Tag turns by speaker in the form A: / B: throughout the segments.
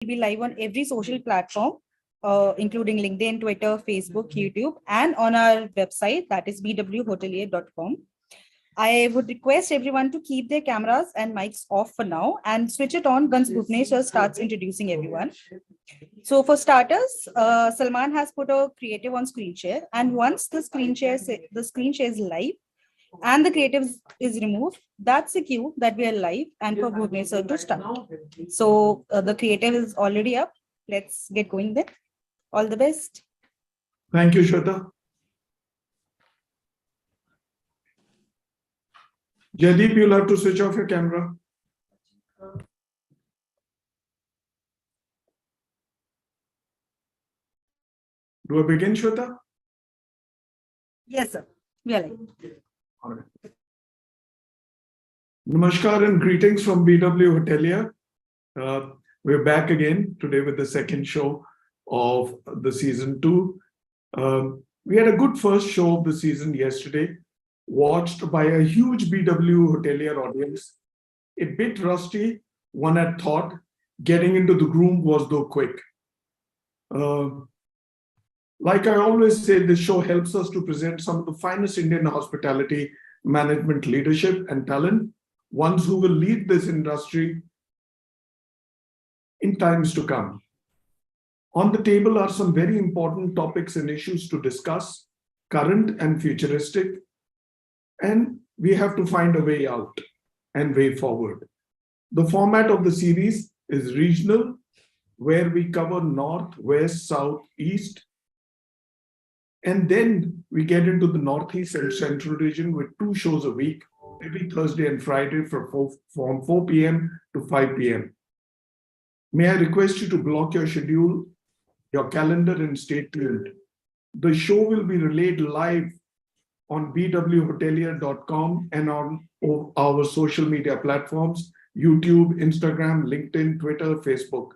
A: be live on every social platform, including LinkedIn, Twitter, Facebook, YouTube, and on our website, that is bwhotelier.com. I would request everyone to keep their cameras and mics off for now and switch it on once Bhuvneshwar starts introducing everyone. So for starters, Salman has put a creative on screen share, and once the screen share is live and the creative is removed, that's a cue that we are live and for Bhuvneshwar to start. So the creative is already up. Let's get going then. All the best.
B: Thank you, Shweta. Jaideep, you'll have to switch off your camera. Do I begin, Shweta?
A: Yes, sir. We are live.
B: All right. Namaskar and greetings from BW Hotelier. We're back again today with the second show of the season 2. We had a good first show of the season yesterday, watched by a huge BW Hotelier audience. A bit rusty, one had thought. Getting into the groove was though quick. Like I always say, this show helps us to present some of the finest Indian hospitality management leadership and talent, ones who will lead this industry in times to come. On the table are some very important topics and issues to discuss, current and futuristic, and we have to find a way out and way forward. The format of the series is regional, where we cover North, West, South, East, and then we get into the Northeast and Central region with 2 shows a week, every Thursday and Friday from 4 p.m. to 5 p.m. May I request you to block your schedule, your calendar, and stay tuned. The show will be relayed live on bwhotelier.com and on our social media platforms, YouTube, Instagram, LinkedIn, Twitter, Facebook.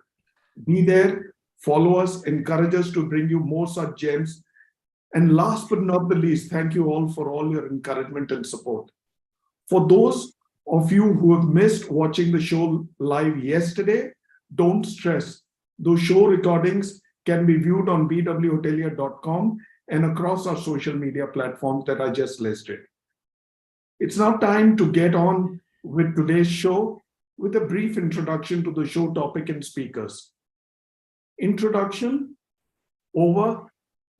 B: Be there, follow us, encourage us to bring you more such gems. And last but not the least, thank you all for all your encouragement and support. For those of you who have missed watching the show live yesterday, don't stress. Those show recordings can be viewed on bwhotelier.com and across our social media platforms that I just listed. It's now time to get on with today's show with a brief introduction to the show topic and speakers. Introduction over.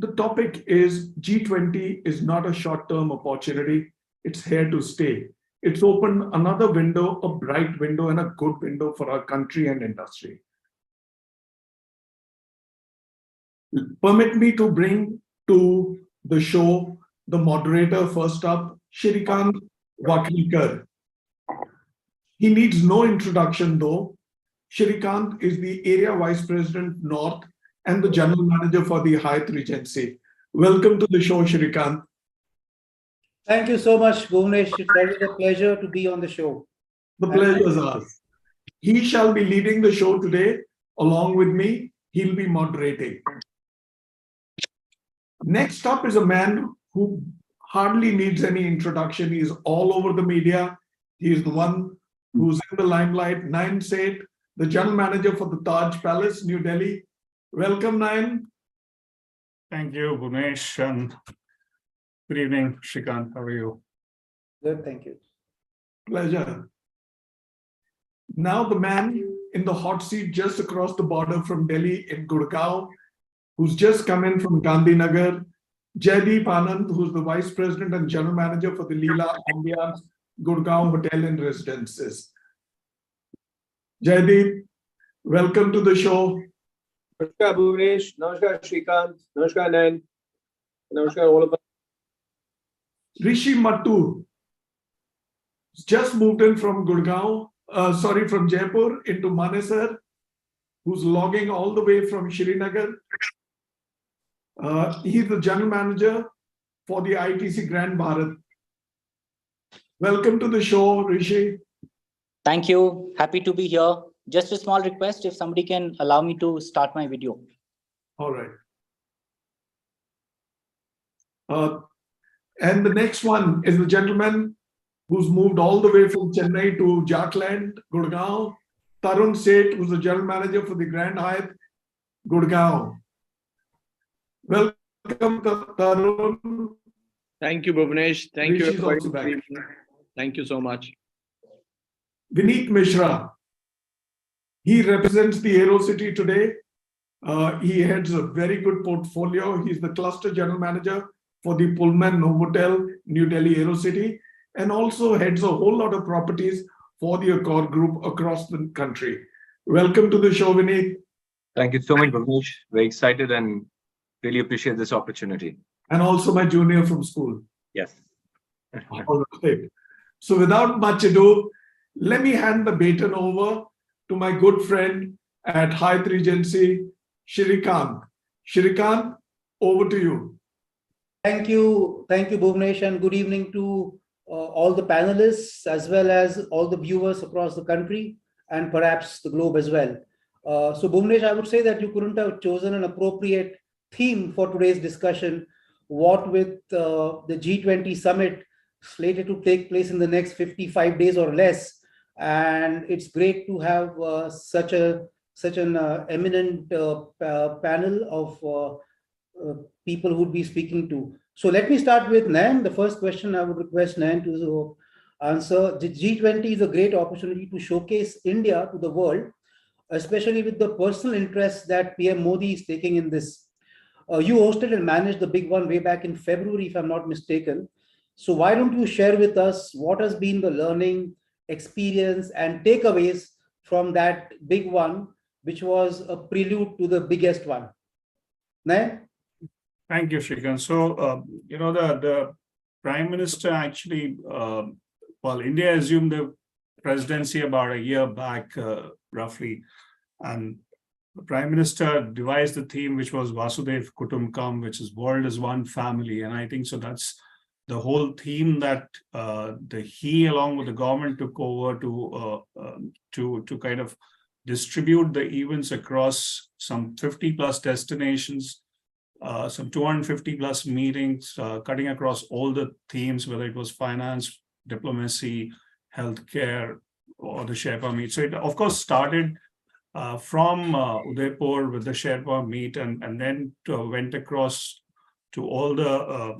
B: The topic is G20 is not a short-term opportunity. It's here to stay. It's opened another window, a bright window and a good window for our country and industry. Permit me to bring to the show the moderator first up, Shrikant Vaklikar. He needs no introduction though. Shrikant is the Area Vice President North and the General Manager for the Hyatt Regency. Welcome to the show, Shrikant.
C: Thank you so much, Bhuvnesh. It's always a pleasure to be on the show.
B: The pleasure is ours. He shall be leading the show today along with me. He'll be moderating. Next up is a man who hardly needs any introduction. He is all over the media. He is the one who's in the limelight. Nayan Seth, the General Manager for the Taj Palace, New Delhi. Welcome, Nayan.
D: Thank you, Bhuvnesh, and good evening, Shrikant. How are you?
C: Good, thank you.
B: Pleasure. Now the man in the hot seat just across the border from Delhi in Gurgaon, who's just come in from Gandhinagar, Jaideep Anand, who's the Vice President and General Manager for the Leela Ambiance Gurgaon Hotel and Residences. Jaideep, welcome to the show.
E: Namaskar, Bhuvnesh. Namaskar, Shrikant. Namaskar, Nayan. Namaskar, all of us.
B: Rishi Mattu just moved in from from Jaipur into Manesar, who's logging all the way from Srinagar. He's the General Manager for the ITC Grand Bharat. Welcome to the show, Rishi.
F: Thank you. Happy to be here. Just a small request, if somebody can allow me to start my video.
B: All right. And the next one is the gentleman who's moved all the way from Chennai to Jharkhand, Gurgaon, Tarun Seth, who's the General Manager for the Grand Hyatt, Gurgaon. Welcome, Tarun.
E: Thank you, Bhuvnesh. Thank you,
B: Rishi is
E: everybody.
B: also back.
E: Thank you so much.
B: Vineet Mishra. He represents the AeroCity today. He heads a very good portfolio. He's the Cluster General Manager for the Pullman Novotel New Delhi AeroCity, and also heads a whole lot of properties for the Accor Group across the country. Welcome to the show, Vineet.
G: Thank you so much, Bhuvnesh. Very excited and really appreciate this opportunity.
B: And also my junior from school.
G: Yes.
B: All right. So without much ado, let me hand the baton over to my good friend at Hyatt Regency, Shrikant. Shrikant, over to you.
C: Thank you, Bhuvnesh, and good evening to all the panelists as well as all the viewers across the country and perhaps the globe as well. So Bhuvnesh, I would say that you couldn't have chosen an appropriate theme for today's discussion, what with the G20 summit slated to take place in the next 55 days or less. And it's great to have such an eminent panel of people who would be speaking to. So let me start with Nayan. The first question I would request Nayan to answer. The G20 is a great opportunity to showcase India to the world, especially with the personal interest that PM Modi is taking in this. You hosted and managed the big one way back in February, if I'm not mistaken. So why don't you share with us what has been the learning, experience, and takeaways from that big one, which was a prelude to the biggest one? Nayan?
D: Thank you, Shrikant. So, the Prime Minister actually, India assumed the presidency about a year back, roughly, and the Prime Minister devised the theme, which was Vasudev Kutumbakam, which is world is one family. And I think so that's the whole theme that he, along with the government, took over to kind of distribute the events across some 50 plus destinations, some 250 plus meetings, cutting across all the themes, whether it was finance, diplomacy, healthcare, or the Sherpa meet. So it, of course, started from Udaipur with the Sherpa meet, and then went across to all the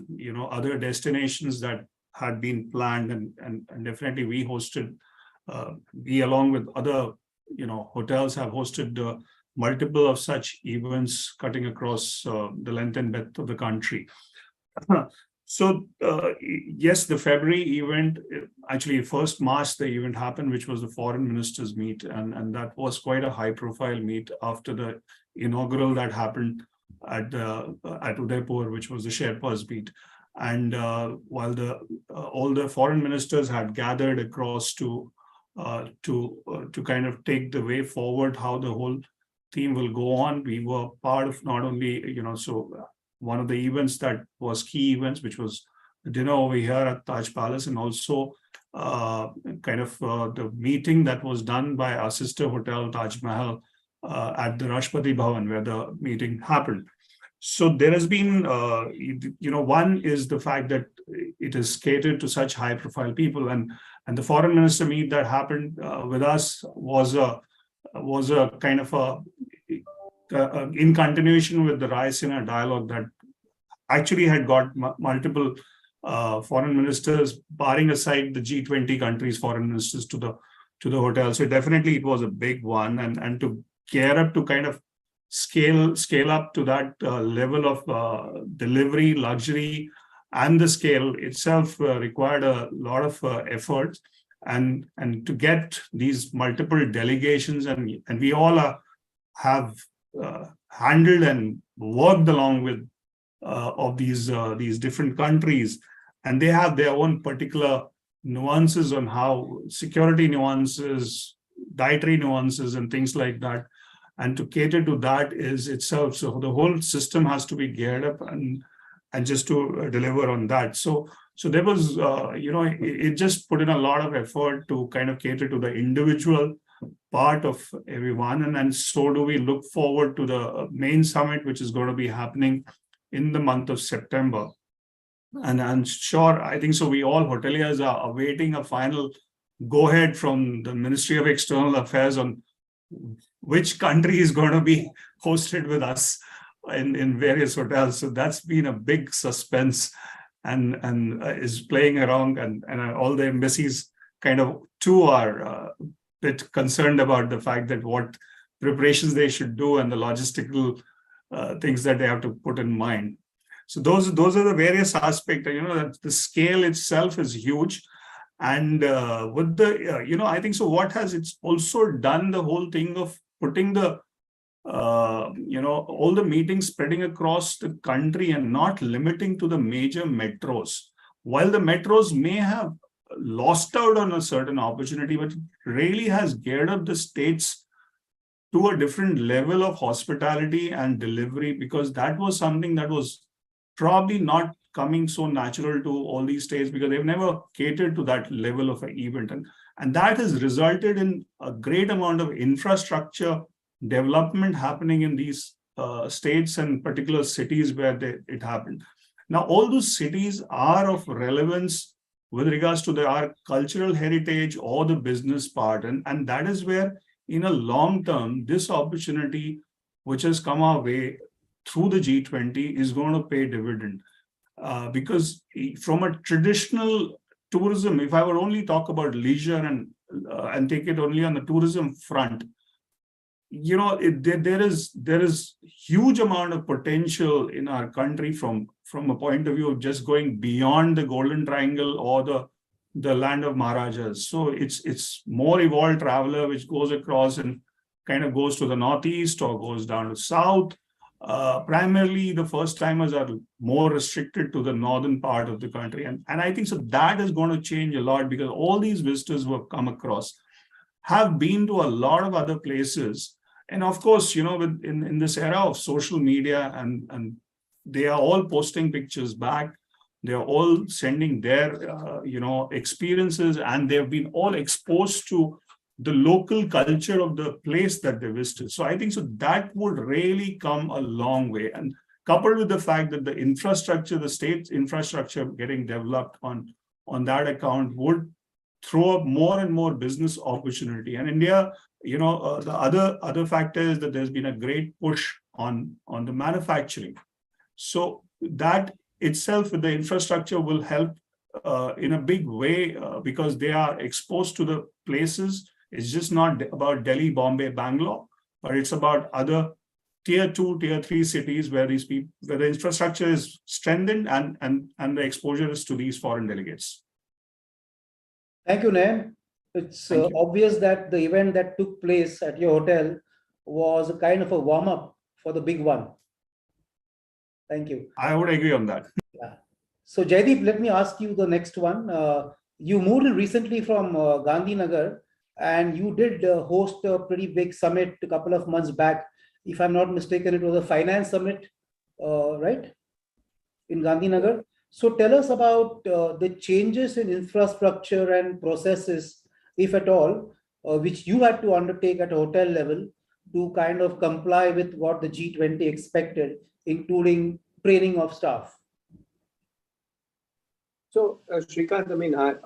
D: other destinations that had been planned, and definitely we hosted. We, along with other hotels, have hosted multiple of such events cutting across the length and breadth of the country. So yes, the February event, actually 1st March, the event happened, which was the foreign ministers meet. And that was quite a high profile meet after the inaugural that happened at Udaipur, which was the Sherpas meet. And while all the foreign ministers had gathered across to kind of take the way forward, how the whole theme will go on, we were part of not only, one of the events that was key events, which was the dinner over here at Taj Palace, and also the meeting that was done by our sister hotel, Taj Mahal, at the Rashtrapati Bhavan, where the meeting happened. So there has been, one is the fact that it is catered to such high profile people, and the foreign minister meet that happened with us was a kind of in continuation with the Raisina dialogue that actually had got multiple foreign ministers, barring aside the G20 countries' foreign ministers, to the hotel. So definitely it was a big one, and to gear up to kind of scale up to that level of delivery, luxury, and the scale itself required a lot of efforts, and to get these multiple delegations, and we all have handled and worked along with of these different countries, and they have their own particular nuances on how security nuances, dietary nuances, and things like that. And to cater to that is itself, so the whole system has to be geared up and just to deliver on that. So there was, it just put in a lot of effort to kind of cater to the individual part of everyone. And so do we look forward to the main summit, which is going to be happening in the month of September. And I'm sure, I think so, we all hoteliers are awaiting a final go-ahead from the Ministry of External Affairs on which country is going to be hosted with us in various hotels. So that's been a big suspense and is playing around, and all the embassies kind of too are a bit concerned about the fact that what preparations they should do and the logistical things that they have to put in mind. So those are the various aspects. That the scale itself is huge, and with the I think so. What has it's also done the whole thing of putting the all the meetings spreading across the country and not limiting to the major metros. While the metros may have lost out on a certain opportunity, but it really has geared up the states to a different level of hospitality and delivery, because that was something that was probably not coming so natural to all these states, because they've never catered to that level of an event. And that has resulted in a great amount of infrastructure development happening in these states and particular cities where it happened. Now, all those cities are of relevance with regards to our cultural heritage or the business part. And that is where, in a long term, this opportunity which has come our way through the G20 is going to pay dividend. Because from a traditional tourism, if I were only talk about leisure and take it only on the tourism front, there is huge amount of potential in our country from a point of view of just going beyond the Golden Triangle or the land of Maharajas. So it's more evolved traveler which goes across and kind of goes to the northeast or goes down to south. Primarily, the first timers are more restricted to the northern part of the country, and I think so that is going to change a lot, because all these visitors who have come across have been to a lot of other places. And of course, in this era of social media, and they are all posting pictures back. They are all sending their, experiences, and they have been all exposed to the local culture of the place that they visited. So I think so that would really come a long way. And coupled with the fact that the infrastructure, the state's infrastructure getting developed on that account would throw up more and more business opportunity. And India, the other factor is that there's been a great push on the manufacturing. So that itself with the infrastructure will help in a big way, because they are exposed to the places. It's just not about Delhi, Bombay, Bangalore, but it's about other tier 2, tier 3 cities where where the infrastructure is strengthened and the exposure is to these foreign delegates.
C: Thank you, Nayan. It's obvious that the event that took place at your hotel was a kind of a warm-up for the big one. Thank you.
D: I would agree on that.
C: Yeah. So Jaideep, let me ask you the next one. You moved recently from Gandhinagar, and you did host a pretty big summit a couple of months back. If I'm not mistaken, it was a finance summit, right? In Gandhinagar. So tell us about the changes in infrastructure and processes, if at all, which you had to undertake at a hotel level to kind of comply with what the G20 expected, including training of staff.
E: So, Shrikant, I mean, I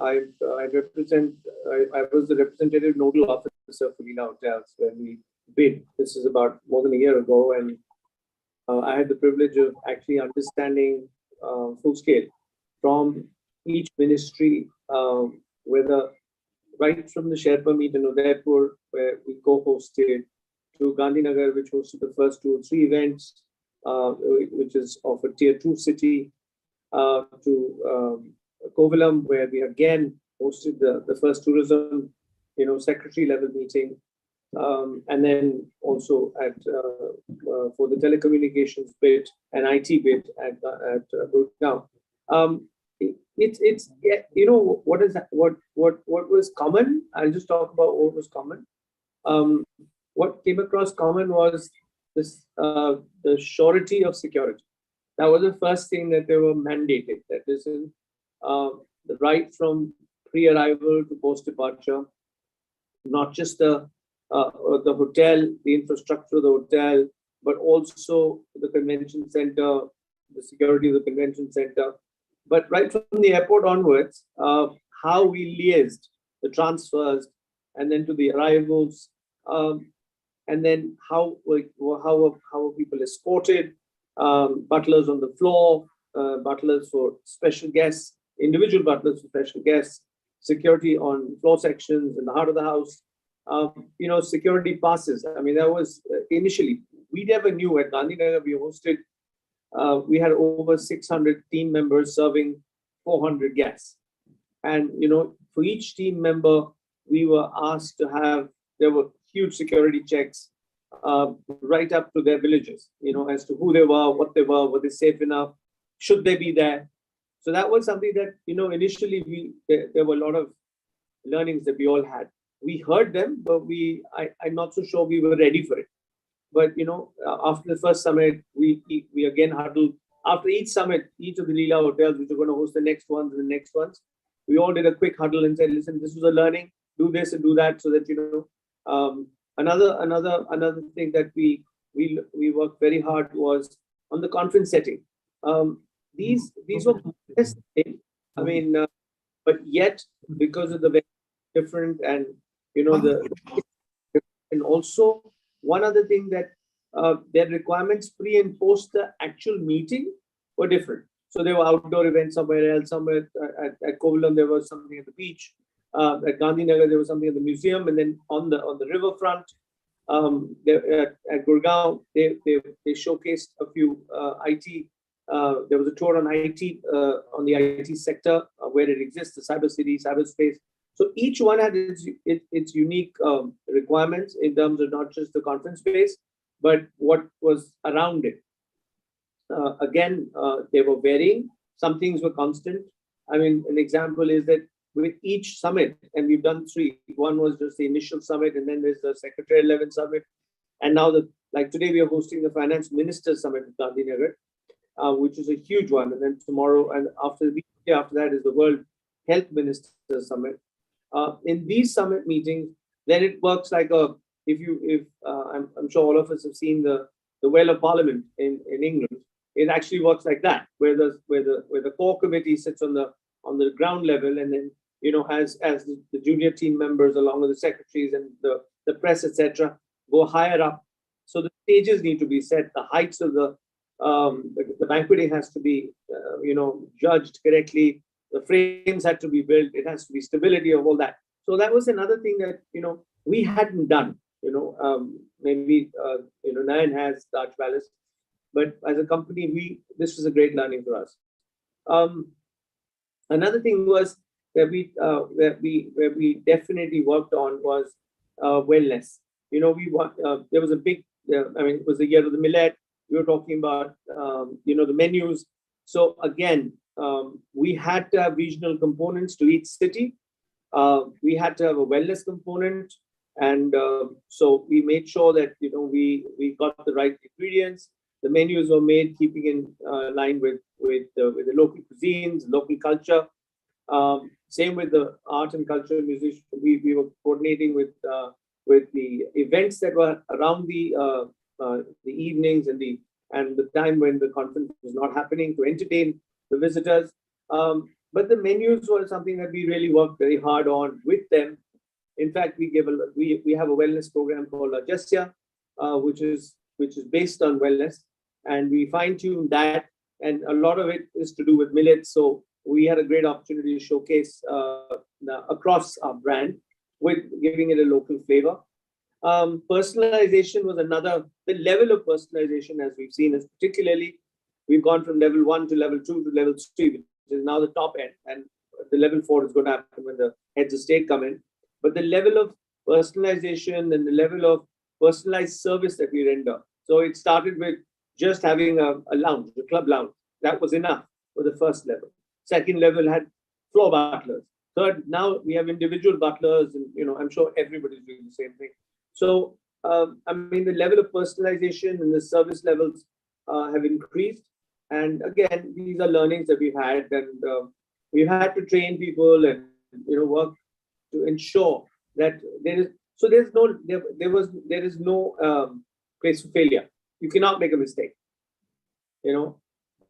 E: was the representative nodal officer for Leela Hotels when we bid. This is about more than a year ago, and I had the privilege of actually understanding full scale from each ministry, whether right from the Sherpa meet in Udaipur, where we co-hosted, to Gandhinagar, which hosted the first 2 or 3 events, which is of a tier 2 city, to Kovalam, where we again hosted the first tourism, secretary level meeting, and then also at for the telecommunications bit and IT bit at Gurgaon. It's what was common. I'll just talk about what was common. What came across common was this the surety of security. That was the first thing that they were mandated. That is the right from pre-arrival to post-departure, not just the hotel, the infrastructure of the hotel, but also the convention center, the security of the convention center. But right from the airport onwards, how we liaised the transfers and then to the arrivals, and then how are people escorted, butlers on the floor, butlers for special guests, individual butlers for special guests, security on floor sections in the heart of the house, security passes. I mean, that was initially, we never knew at Gandhinagar we hosted, we had over 600 team members serving 400 guests. And, for each team member, we were asked to have, there were huge security checks right up to their villages, as to who they were they safe enough, should they be there? So that was something that, initially there were a lot of learnings that we all had. We heard them, but I'm not so sure we were ready for it. But, after the first summit, we again huddled. After each summit, each of the Leela hotels, which are going to host the next ones and the next ones, we all did a quick huddle and said, listen, this was a learning, do this and do that, so that, another thing that we worked very hard was on the conference setting. These were modest things. I mean, but yet because of the very different and and also one other thing that their requirements pre and post the actual meeting were different. So there were outdoor events somewhere else. Somewhere at Kovalam there was something at the beach. At Gandhinagar there was something at the museum, and then on the riverfront. At Gurgaon they showcased a few IT. There was a tour on IT on the IT sector where it exists, the cyber city, cyberspace. So each one had its unique requirements in terms of not just the conference space, but what was around it. Again, they were varying. Some things were constant. I mean, an example is that with each summit, and we've done 3. One was just the initial summit, and then there's the Secretariat 11 summit, and now like today we are hosting the Finance Ministers Summit in Gandhinagar, which is a huge one. And then tomorrow and after that is the World Health Ministers Summit. In these summit meetings, then it works like I'm sure all of us have seen the Well of Parliament in England. It actually works like that, where the core committee sits on the ground level, and then as the junior team members along with the secretaries and the press, etc., go higher up. So the stages need to be set, the heights of the banqueting has to be judged correctly, the frames had to be built, it has to be stability of all that. So that was another thing that we hadn't done. Maybe Nayan has Taj Palace, but as a company this was a great learning for us. Another thing was that we definitely worked on was wellness. There was a big it was the year of the millet. We were talking about the menus. So again, we had to have regional components to each city. We had to have a wellness component, and so we made sure that we got the right ingredients. The menus were made keeping in line with the local cuisines, local culture. Same with the art and culture musicians. We were coordinating with the events that were around the evenings and the time when the conference was not happening, to entertain the visitors. But the menus were something that we really worked very hard on with them. In fact, we have a wellness program called Ajasya, which is based on wellness, and we fine-tuned that, and a lot of it is to do with millets. So we had a great opportunity to showcase across our brand with giving it a local flavor. Personalization was another. The level of personalization, as we've seen, is particularly, we've gone from level 1 to level 2 to level 3, which is now the top end, and the level 4 is going to happen when the heads of state come in. But the level of personalization and the level of personalized service that we render. So it started with just having a lounge, a club lounge. That was enough for the first level. Second level had floor butlers. Third, now we have individual butlers, and I'm sure everybody's doing the same thing. So the level of personalization and the service levels have increased. And again, these are learnings that we've had, and we've had to train people and work to ensure that there is no place for failure. You cannot make a mistake.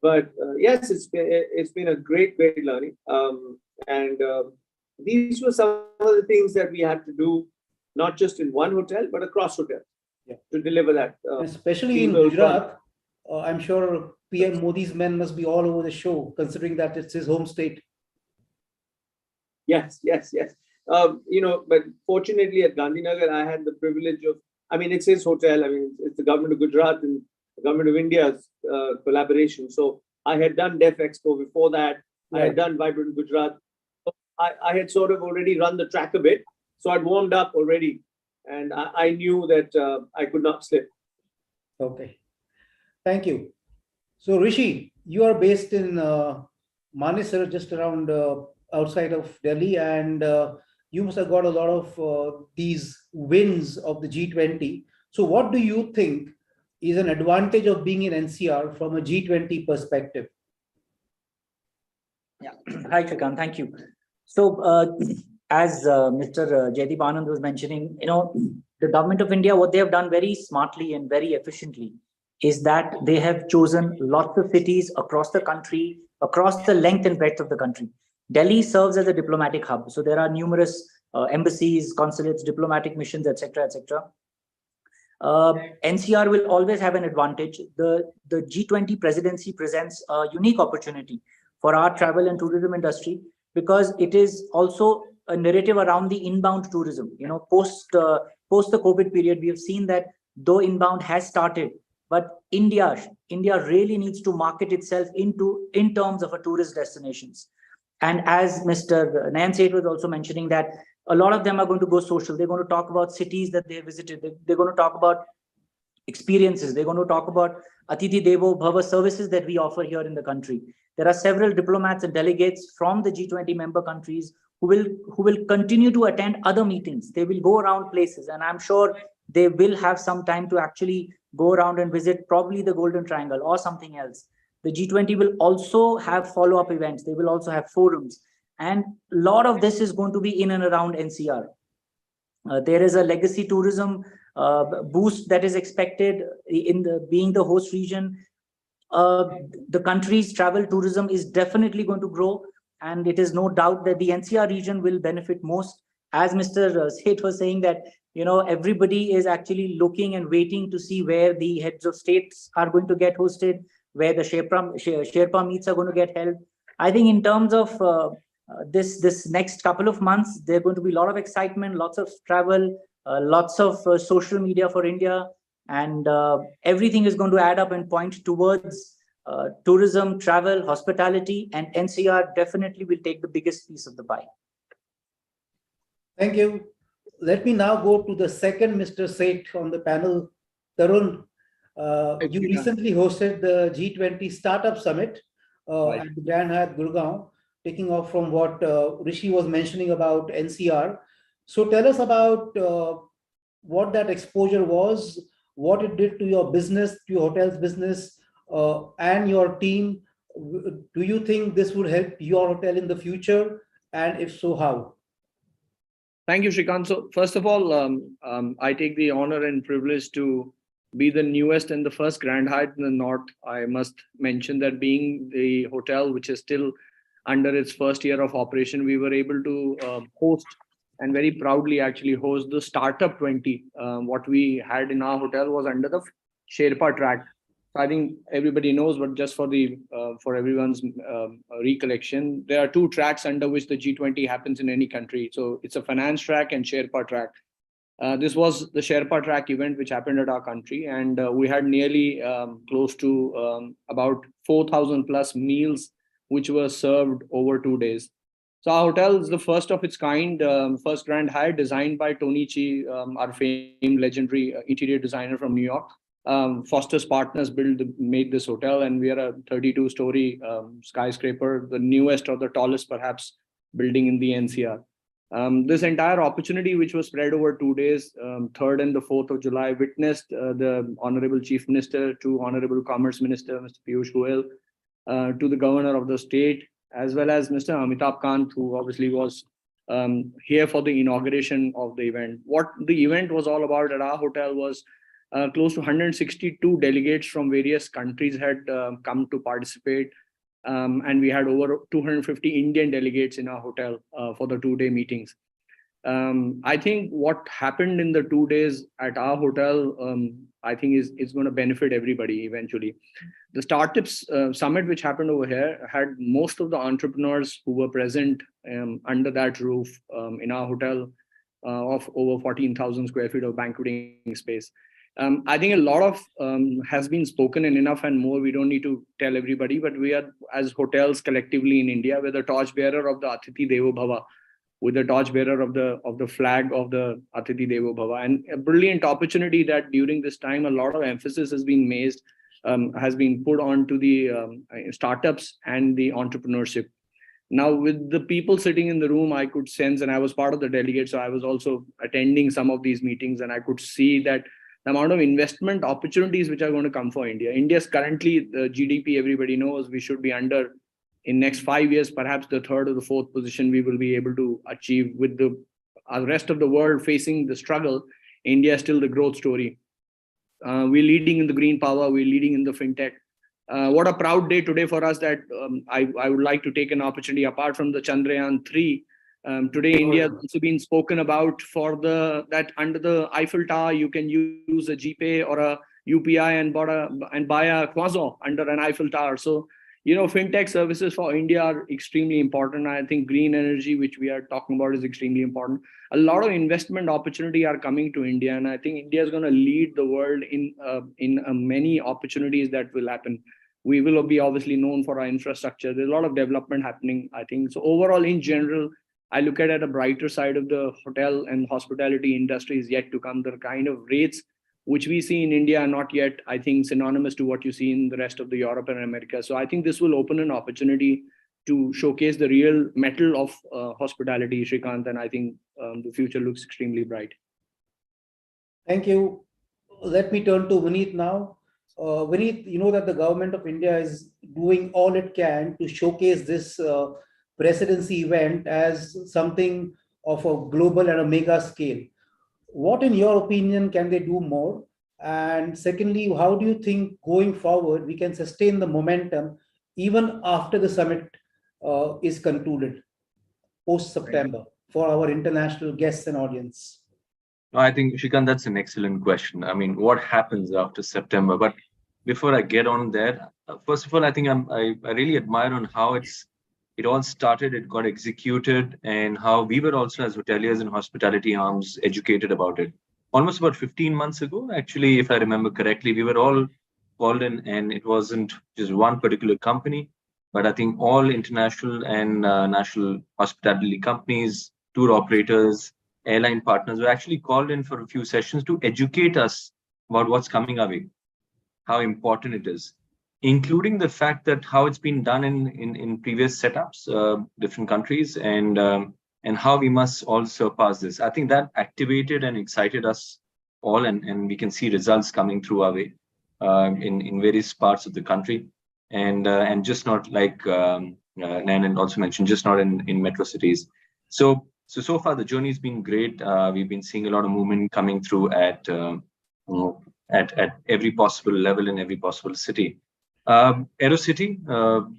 E: But yes, it's been a great learning. And these were some of the things that we had to do, not just in one hotel, but across hotels. to deliver that.
C: Especially in
E: will
C: Gujarat, I'm sure PM Modi's men must be all over the show, considering that it's his home state.
E: Yes. But fortunately at Gandhinagar, I had the privilege of, it's his hotel. It's the government of Gujarat and the government of India's collaboration. So I had done Def Expo before that.
C: Right.
E: I had done Vibrant Gujarat. So I had sort of already run the track a bit. So I'd warmed up already. And I knew that I could not slip.
C: Okay. Thank you. So Rishi, you are based in Manesar, just around outside of Delhi, and you must have got a lot of these wins of the G20. So what do you think is an advantage of being in NCR from a G20 perspective?
F: Yeah. Hi, Shrikant. Thank you. So, as Mr. Jaideep Anand was mentioning, the government of India, what they have done very smartly and very efficiently is that they have chosen lots of cities across the country, across the length and breadth of the country. Delhi serves as a diplomatic hub. So there are numerous embassies, consulates, diplomatic missions, etc., etc. NCR will always have an advantage. The G20 presidency presents a unique opportunity for our travel and tourism industry because it is also a narrative around the inbound tourism. Post the COVID period, we have seen that though inbound has started, but India really needs to market itself in terms of a tourist destinations. And as Mr. Nayan Seth was also mentioning that a lot of them are going to go social. They're going to talk about cities that they visited. They're going to talk about experiences. They're going to talk about Atithi Devo Bhava services that we offer here in the country. There are several diplomats and delegates from the G20 member countries who will continue to attend other meetings. They will go around places, and I'm sure they will have some time to actually go around and visit probably the Golden Triangle or something else. The G20 will also have follow-up events. They will also have forums. And a lot of this is going to be in and around NCR. There is a legacy tourism boost that is expected in being the host region. The country's travel tourism is definitely going to grow. And it is no doubt that the NCR region will benefit most. As Mr. Seth was saying that, everybody is actually looking and waiting to see where the heads of states are going to get hosted, where the Sherpa meets are going to get held. I think in terms of this next couple of months, there's going to be a lot of excitement, lots of travel, lots of social media for India, and everything is going to add up and point towards tourism, travel, hospitality, and NCR definitely will take the biggest piece of the pie.
C: Thank you. Let me now go to the second Mr. Seth on the panel, Tarun. You recently hosted the G20 Startup Summit at the Grand Hyatt Gurgaon, taking off from what Rishi was mentioning about NCR. So tell us about what that exposure was, what it did to your business, to your hotel's business, and your team. Do you think this would help your hotel in the future? And if so, how?
H: Thank you, Shrikant. So first of all, I take the honor and privilege to be the newest and the first Grand Hyatt in the North. I must mention that being the hotel which is still under its first year of operation, we were able to host and very proudly actually host the Startup 20. What we had in our hotel was under the Sherpa track. I think everybody knows, but just for everyone's recollection, there are two tracks under which the G20 happens in any country. So it's a finance track and Sherpa track. This was the Sherpa track event which happened at our country, and we had nearly close to about 4,000 plus meals which were served over 2 days. So our hotel is the first of its kind, first Grand Hyatt designed by Tony Chi, our famed legendary interior designer from New York. Foster's Partners made this hotel, and we are a 32-story skyscraper, the newest or the tallest perhaps building in the NCR. This entire opportunity, which was spread over 2 days, 3rd and the 4th of July, witnessed the Honorable Chief Minister to Honorable Commerce Minister, Mr. Piyush Goyal, to the Governor of the state, as well as Mr. Amitabh Kant, who obviously was here for the inauguration of the event. What the event was all about at our hotel was close to 162 delegates from various countries had come to participate. And we had over 250 Indian delegates in our hotel for the 2-day meetings. I think what happened in the 2 days at our hotel, I think is going to benefit everybody eventually. The startups summit, which happened over here, had most of the entrepreneurs who were present under that roof in our hotel of over 14,000 square feet of banqueting space. I think a lot of has been spoken, and enough and more. We don't need to tell everybody, but we are, as hotels collectively in India, we're the torchbearer of the Atithi Devo Bhava, with the torchbearer of the flag of the Atithi Devo Bhava, and a brilliant opportunity that during this time a lot of emphasis has been put onto the startups and the entrepreneurship. Now, with the people sitting in the room, I could sense, and I was part of the delegate, so I was also attending some of these meetings, and I could see that the amount of investment opportunities which are going to come for India. India's currently, the GDP, everybody knows, we should be under, in next 5 years, perhaps the third or the fourth position we will be able to achieve. With the rest of the world facing the struggle, India is still the growth story. We're leading in the green power, we're leading in the fintech. What a proud day today for us that I would like to take an opportunity, apart from the Chandrayaan 3, today India has also been spoken about for that under the Eiffel Tower, you can use a GPay or a UPI and buy a croissant under an Eiffel Tower. So, fintech services for India are extremely important. I think green energy, which we are talking about, is extremely important. A lot of investment opportunity are coming to India, and I think India is going to lead the world in many opportunities that will happen. We will be obviously known for our infrastructure. There's a lot of development happening, I think. So overall, in general, I look at a brighter side of the hotel and hospitality industry is yet to come. The kind of rates which we see in India are not yet, I think, synonymous to what you see in the rest of the Europe and America. So I think this will open an opportunity to showcase the real metal of hospitality, Shrikant, and I think the future looks extremely bright.
C: Thank you. Let me turn to Vineet now. Vineet, you know that the government of India is doing all it can to showcase this presidency event as something of a global and a mega scale. What, in your opinion, can they do more? And secondly, how do you think going forward we can sustain the momentum even after the summit is concluded post-September for our international guests and audience?
G: I think, Shrikant, that's an excellent question. I mean, what happens after September? But before I get on there, first of all, I think I really admire on how it all started, it got executed, and how we were also, as hoteliers and hospitality arms, educated about it. Almost about 15 months ago, actually, if I remember correctly, we were all called in, and it wasn't just one particular company, but I think all international and national hospitality companies, tour operators, airline partners were actually called in for a few sessions to educate us about what's coming our way, how important it is, including the fact that how it's been done in previous setups, different countries, and how we must all surpass this. I think that activated and excited us all, and we can see results coming through our way in various parts of the country, and just not like Nan also mentioned, just not in metro cities. So far the journey's been great. We've been seeing a lot of movement coming through at every possible level in every possible city. AeroCity,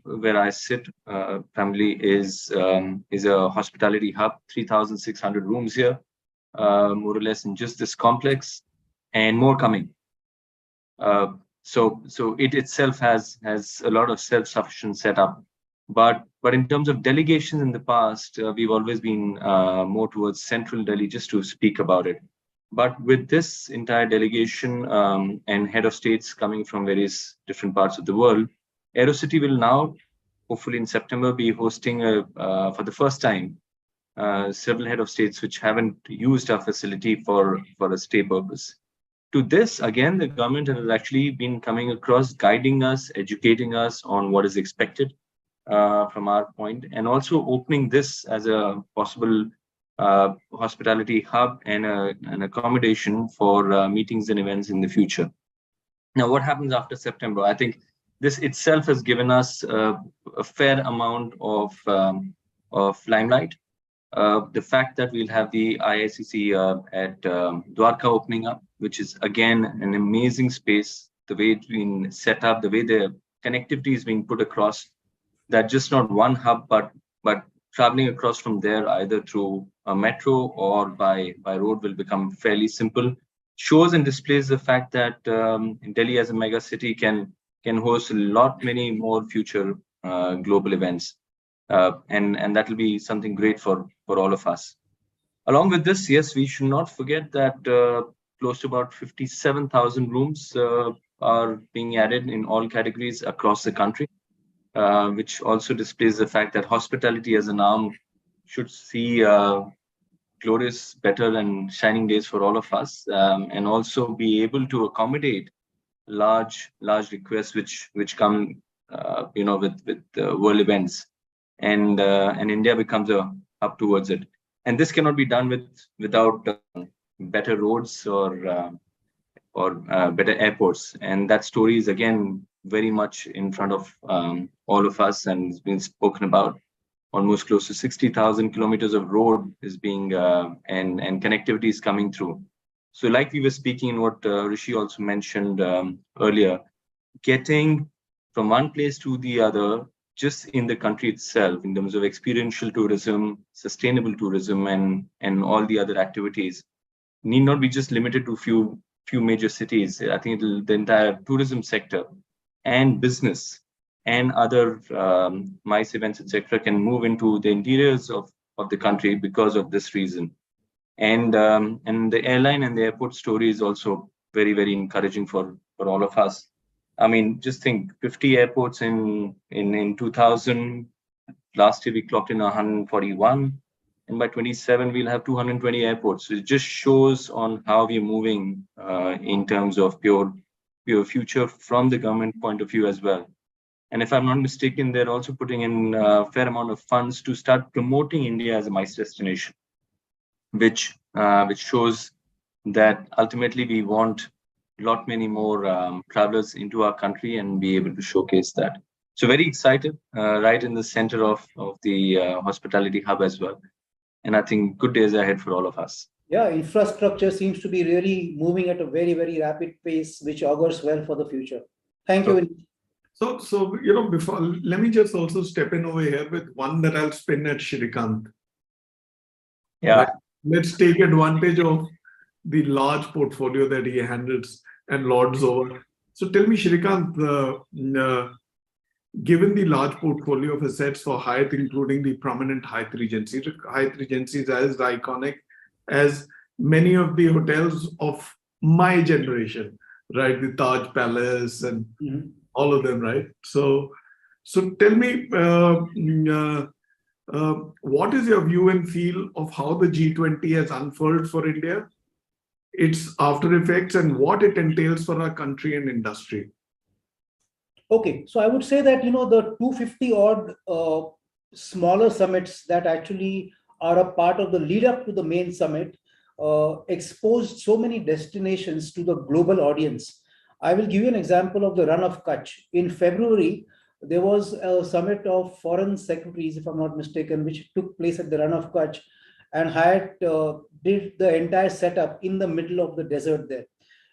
G: where I sit, family is a hospitality hub, 3,600 rooms here, more or less in just this complex, and more coming. So it itself has a lot of self-sufficient setup. But in terms of delegations in the past, we've always been more towards central Delhi just to speak about it. But with this entire delegation and head of states coming from various different parts of the world, AeroCity will now, hopefully in September, be hosting for the first time several head of states which haven't used our facility for a stay purpose. To this, again, the government has actually been coming across, guiding us, educating us on what is expected from our point, and also opening this as a possible hospitality hub and an accommodation for meetings and events in the future. Now, what happens after September? I think this itself has given us a fair amount of limelight. The fact that we'll have the IICC at Dwarka opening up, which is again an amazing space, the way it's been set up, the way the connectivity is being put across, that just not one hub, but traveling across from there either through a metro or by road will become fairly simple. Shows and displays the fact that Delhi as a mega city can host a lot many more future global events, and that will be something great for all of us. Along with this, yes, we should not forget that close to about 57,000 rooms are being added in all categories across the country, which also displays the fact that hospitality as an arm should see glorious, better and shining days for all of us, and also be able to accommodate large requests which come with world events, and India becomes a hub towards it. And this cannot be done without better roads or better airports. And that story is again very much in front of all of us, and it's been spoken about. Almost close to 60,000 kilometers of road is being and connectivity is coming through. So like we were speaking in what Rishi also mentioned earlier, getting from one place to the other just in the country itself in terms of experiential tourism, sustainable tourism, and all the other activities need not be just limited to few major cities. I think the entire tourism sector and business and other MICE events, etc., can move into the interiors of the country because of this reason. And the airline and the airport story is also very, very encouraging for all of us. I mean, just think 50 airports in 2000. Last year we clocked in 141, and by 27 we'll have 220 airports. So it just shows on how we're moving in terms of pure future from the government point of view as well. And if I'm not mistaken, they're also putting in a fair amount of funds to start promoting India as a MICE destination, which shows that ultimately we want a lot many more travelers into our country and be able to showcase that. So very excited, right in the center of the hospitality hub as well. And I think good days ahead for all of us.
C: Yeah, infrastructure seems to be really moving at a very, very rapid pace, which augurs well for the future. Thank you.
B: So before, let me just also step in over here with one that I'll spin at Shrikant.
G: Yeah.
B: Right? Let's take advantage of the large portfolio that he handles and lords over. So tell me, Shrikant, given the large portfolio of assets for Hyatt, including the prominent Hyatt Regency is as iconic as many of the hotels of my generation, right? The Taj Palace and all of them, right? So tell me, what is your view and feel of how the G20 has unfurled for India, its after effects, and what it entails for our country and industry?
C: Okay, so I would say that, the 250 odd smaller summits that actually are a part of the lead up to the main summit exposed so many destinations to the global audience. I will give you an example of the Run of Kutch. In February, there was a summit of foreign secretaries, if I'm not mistaken, which took place at the Run of Kutch, and Hyatt did the entire setup in the middle of the desert there,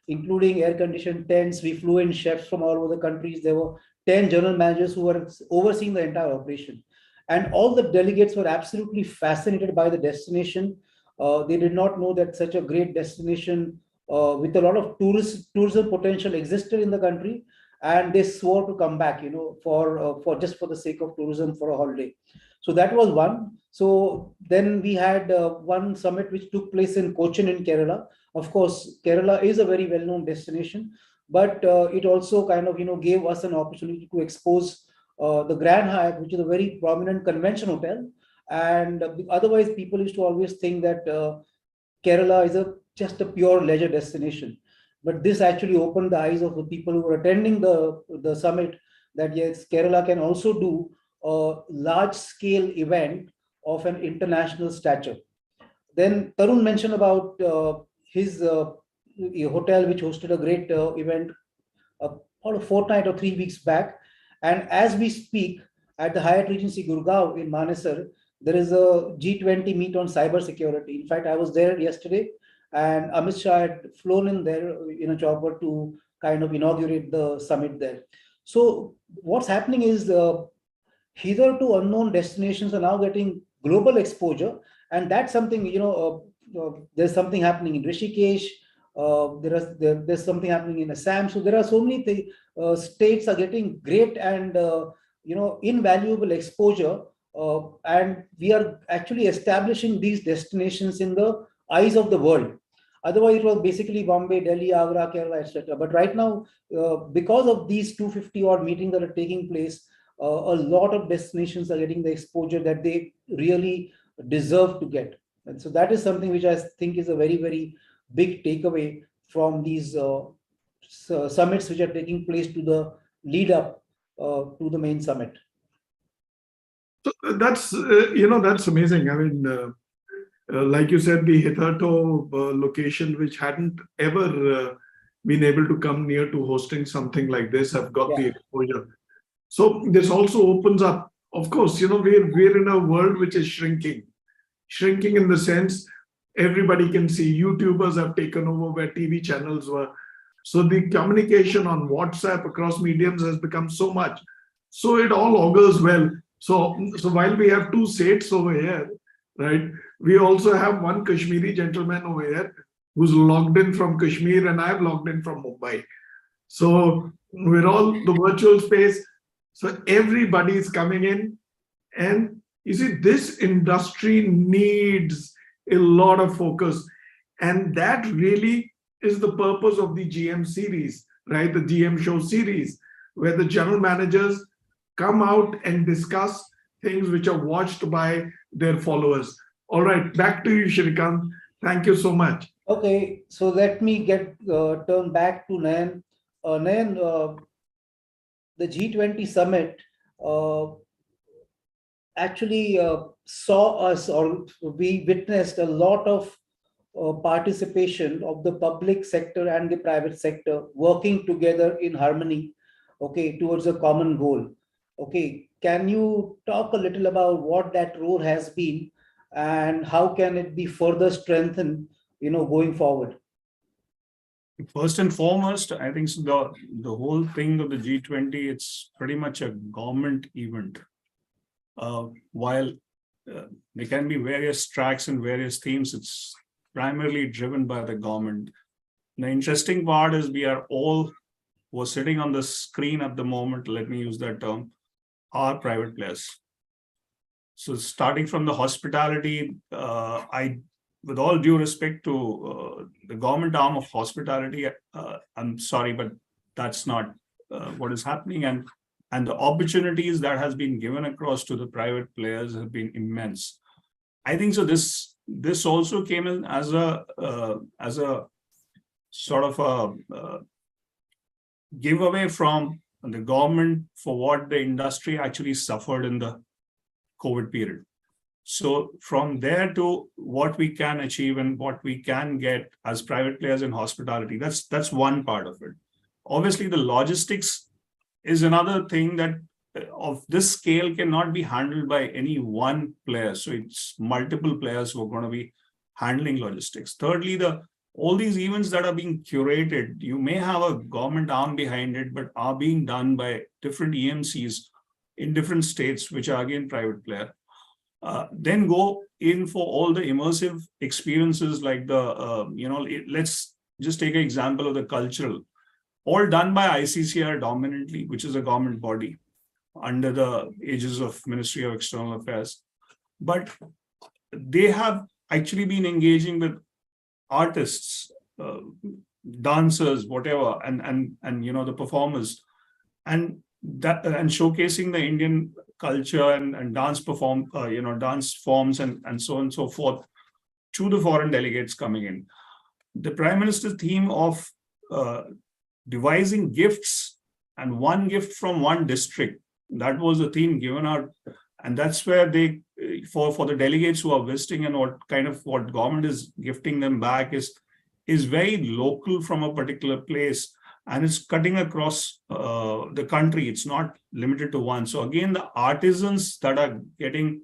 C: including air-conditioned tents. We flew in chefs from all over the countries. There were 10 general managers who were overseeing the entire operation. And all the delegates were absolutely fascinated by the destination. They did not know that such a great destination with a lot of tourism potential existed in the country. And they swore to come back, for just for the sake of tourism for a holiday. So that was one. So then we had one summit which took place in Cochin in Kerala. Of course, Kerala is a very well-known destination, but it also kind of, gave us an opportunity to expose the Grand Hyatt, which is a very prominent convention hotel. And otherwise, people used to always think that Kerala is just a pure leisure destination. But this actually opened the eyes of the people who were attending the summit that yes, Kerala can also do a large-scale event of an international stature. Then Tarun mentioned about his hotel, which hosted a great event about a fortnight or 3 weeks back. And as we speak, at the Hyatt Regency Gurgaon in Manesar, there is a G20 meet on cyber security. In fact, I was there yesterday, and Amit Shah had flown in there in a chopper to kind of inaugurate the summit there. So what's happening is hitherto unknown destinations are now getting global exposure, And that's something, there's something happening in Rishikesh. There's something happening in Assam. So there are so many states are getting great and invaluable exposure, and we are actually establishing these destinations in the eyes of the world. Otherwise, it was basically Bombay, Delhi, Agra, Kerala, etc. But right now, because of these 250 odd meetings that are taking place, a lot of destinations are getting the exposure that they really deserve to get. And so that is something which I think is a very, very big takeaway from these summits which are taking place to the lead up to the main summit.
B: So that's, that's amazing. I mean, like you said, the hitherto location, which hadn't ever been able to come near to hosting something like this, have got the exposure. So this also opens up. Of course, we're in a world which is shrinking in the sense everybody can see. YouTubers have taken over where TV channels were. So the communication on WhatsApp across mediums has become so much. So it all augurs well. So while we have two Seths over here, right, we also have one Kashmiri gentleman over here who's logged in from Kashmir, and I've logged in from Mumbai. So we're all the virtual space. So everybody's coming in. And you see, this industry needs a lot of focus. And that really is the purpose of the GM series, right? The GM show series, where the general managers come out and discuss things which are watched by their followers. All right, back to you, Shrikant. Thank you so much.
C: Okay, so let me turn back to Nayan. Nayan, the G20 summit actually saw us, or we witnessed a lot of participation of the public sector and the private sector working together in harmony, okay, towards a common goal. Okay, can you talk a little about what that role has been and how can it be further strengthened, going forward?
D: First and foremost, I think the whole thing of the G20, it's pretty much a government event. While there can be various tracks and various themes, it's primarily driven by the government. The interesting part is we're sitting on the screen at the moment, let me use that term, are private players. So starting from the hospitality, with all due respect to the government arm of hospitality, I'm sorry, but that's not what is happening. And the opportunities that has been given across to the private players have been immense. I think so. This also came in as a sort of a giveaway from the government for what the industry actually suffered in the COVID period. So from there to what we can achieve and what we can get as private players in hospitality, that's one part of it. Obviously, the logistics is another thing that of this scale cannot be handled by any one player. So it's multiple players who are going to be handling logistics. Thirdly, all these events that are being curated, you may have a government arm behind it, but are being done by different EMCs in different states, which are again private player. Then go in for all the immersive experiences like let's just take an example of the cultural, all done by ICCR dominantly, which is a government body under the aegis of Ministry of External Affairs. But they have actually been engaging with artists, dancers, whatever, and the performers, and showcasing the Indian culture and dance dance forms and so on and so forth to the foreign delegates coming in. The Prime Minister's theme of devising gifts and one gift from one district, that was the theme given out, and that's where they for the delegates who are visiting, and what government is gifting them back is very local from a particular place. And it's cutting across the country. It's not limited to one. So again, the artisans that are getting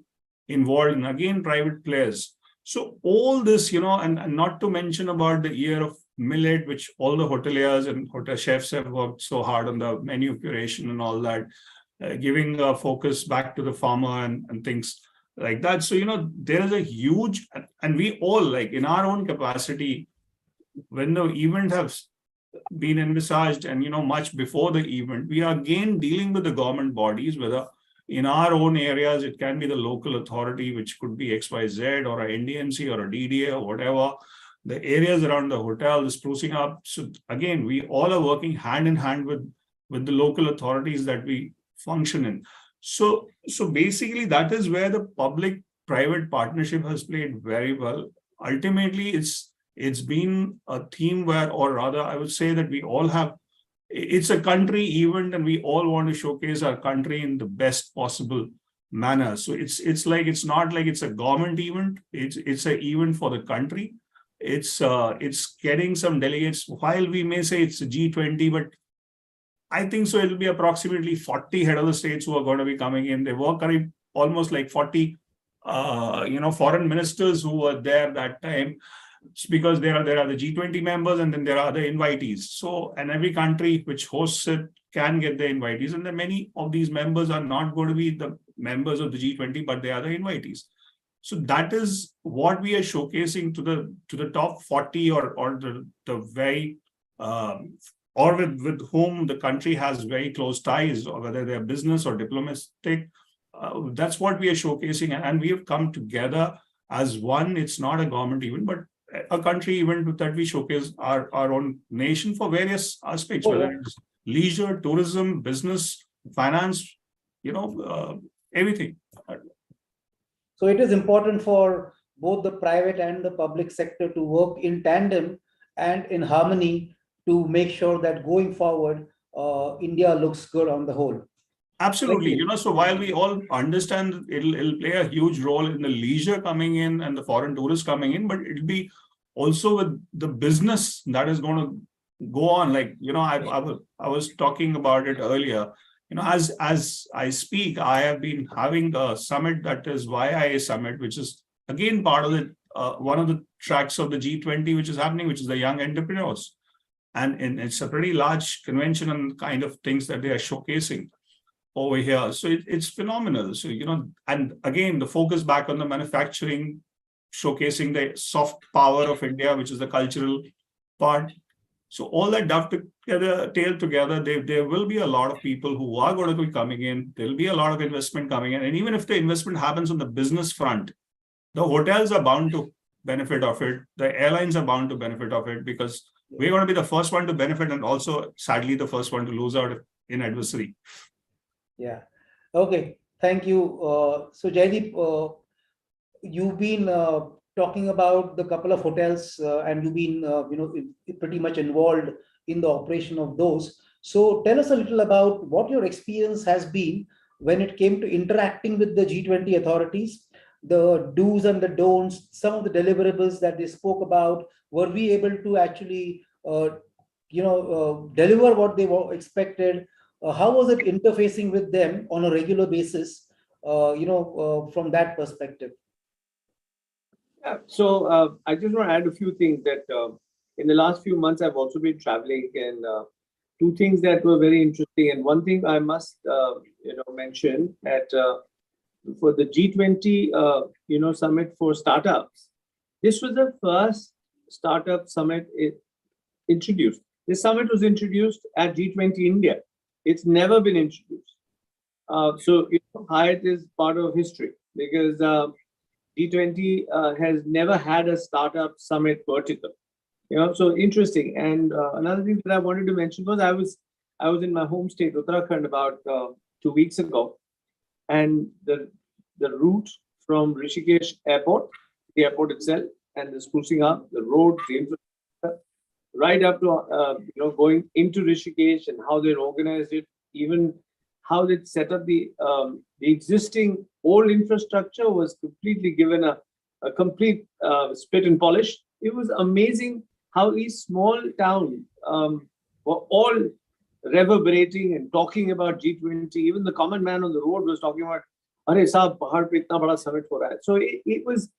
D: involved, and again, private players. So all this, and not to mention about the year of millet, which all the hoteliers and hotel chefs have worked so hard on the menu curation and all that, giving a focus back to the farmer and things. like that. So, there is a huge, and we all, like in our own capacity, when the event has been envisaged and, much before the event, we are again dealing with the government bodies, whether in our own areas, it can be the local authority, which could be XYZ or a NDMC or a DDA or whatever, the areas around the hotel, the sprucing up. So again, we all are working hand in hand with the local authorities that we function in. So basically, that is where the public-private partnership has played very well. Ultimately, it's been a theme where, or rather, I would say that we all have, it's a country event and we all want to showcase our country in the best possible manner. So it's not like it's a government event. It's an event for the country. It's getting some delegates. While we may say it's a G20, but I think so it'll be approximately 40 head of the states who are going to be coming in. There were almost like 40 foreign ministers who were there that time. It's because there are the G20 members and then there are the invitees. So, and every country which hosts it can get the invitees, and then many of these members are not going to be the members of the G20, but they are the invitees. So that is what we are showcasing to the top 40 or the very or with whom the country has very close ties, or whether they're business or diplomatic. That's what we are showcasing, and we have come together as one. It's not a government event, but a country event that we showcase our own nation for various aspects, whether it's leisure, tourism, business, finance, everything.
C: So it is important for both the private and the public sector to work in tandem and in harmony to make sure that going forward, India looks good on the whole.
D: Absolutely. So while we all understand it'll play a huge role in the leisure coming in and the foreign tourists coming in, but it'll be also with the business that is going to go on. Like, I was talking about it earlier. As I speak, I have been having a summit that is YIA Summit, which is again part of the one of the tracks of the G20, which is happening, which is the young entrepreneurs. And it's a pretty large convention and kind of things that they are showcasing over here. So it's phenomenal. So, and again, the focus back on the manufacturing, showcasing the soft power of India, which is the cultural part. So all that tail together, there will be a lot of people who are going to be coming in. There'll be a lot of investment coming in. And even if the investment happens on the business front, the hotels are bound to benefit of it. The airlines are bound to benefit of it, because we're going to be the first one to benefit and also, sadly, the first one to lose out in adversary.
C: Yeah. Okay. Thank you. So Jaideep, you've been talking about the couple of hotels and you've been, pretty much involved in the operation of those. So tell us a little about what your experience has been when it came to interacting with the G20 authorities, the do's and the don'ts, some of the deliverables that they spoke about. Were we able to actually, deliver what they were expected? How was it interfacing with them on a regular basis, from that perspective?
E: Yeah, so I just want to add a few things that in the last few months, I've also been traveling, and two things that were very interesting. And one thing I must, mention that for the G20, summit for startups, this was the first startup summit introduced. This summit was introduced at G20 India. It's never been introduced. So Hyatt is part of history, because G20 has never had a startup summit vertical. So interesting. And another thing that I wanted to mention was I was in my home state, Uttarakhand, about 2 weeks ago, and the route from Rishikesh Airport, the airport itself, and the sprucing up, the road, the infrastructure, right up to going into Rishikesh, and how they organized it, even how they set up the existing old infrastructure was completely given a complete spit and polish. It was amazing how each small town were all reverberating and talking about G20. Even the common man on the road was talking about, "Arey saab, pahad pe itna bada summit ho raha hai." So it was,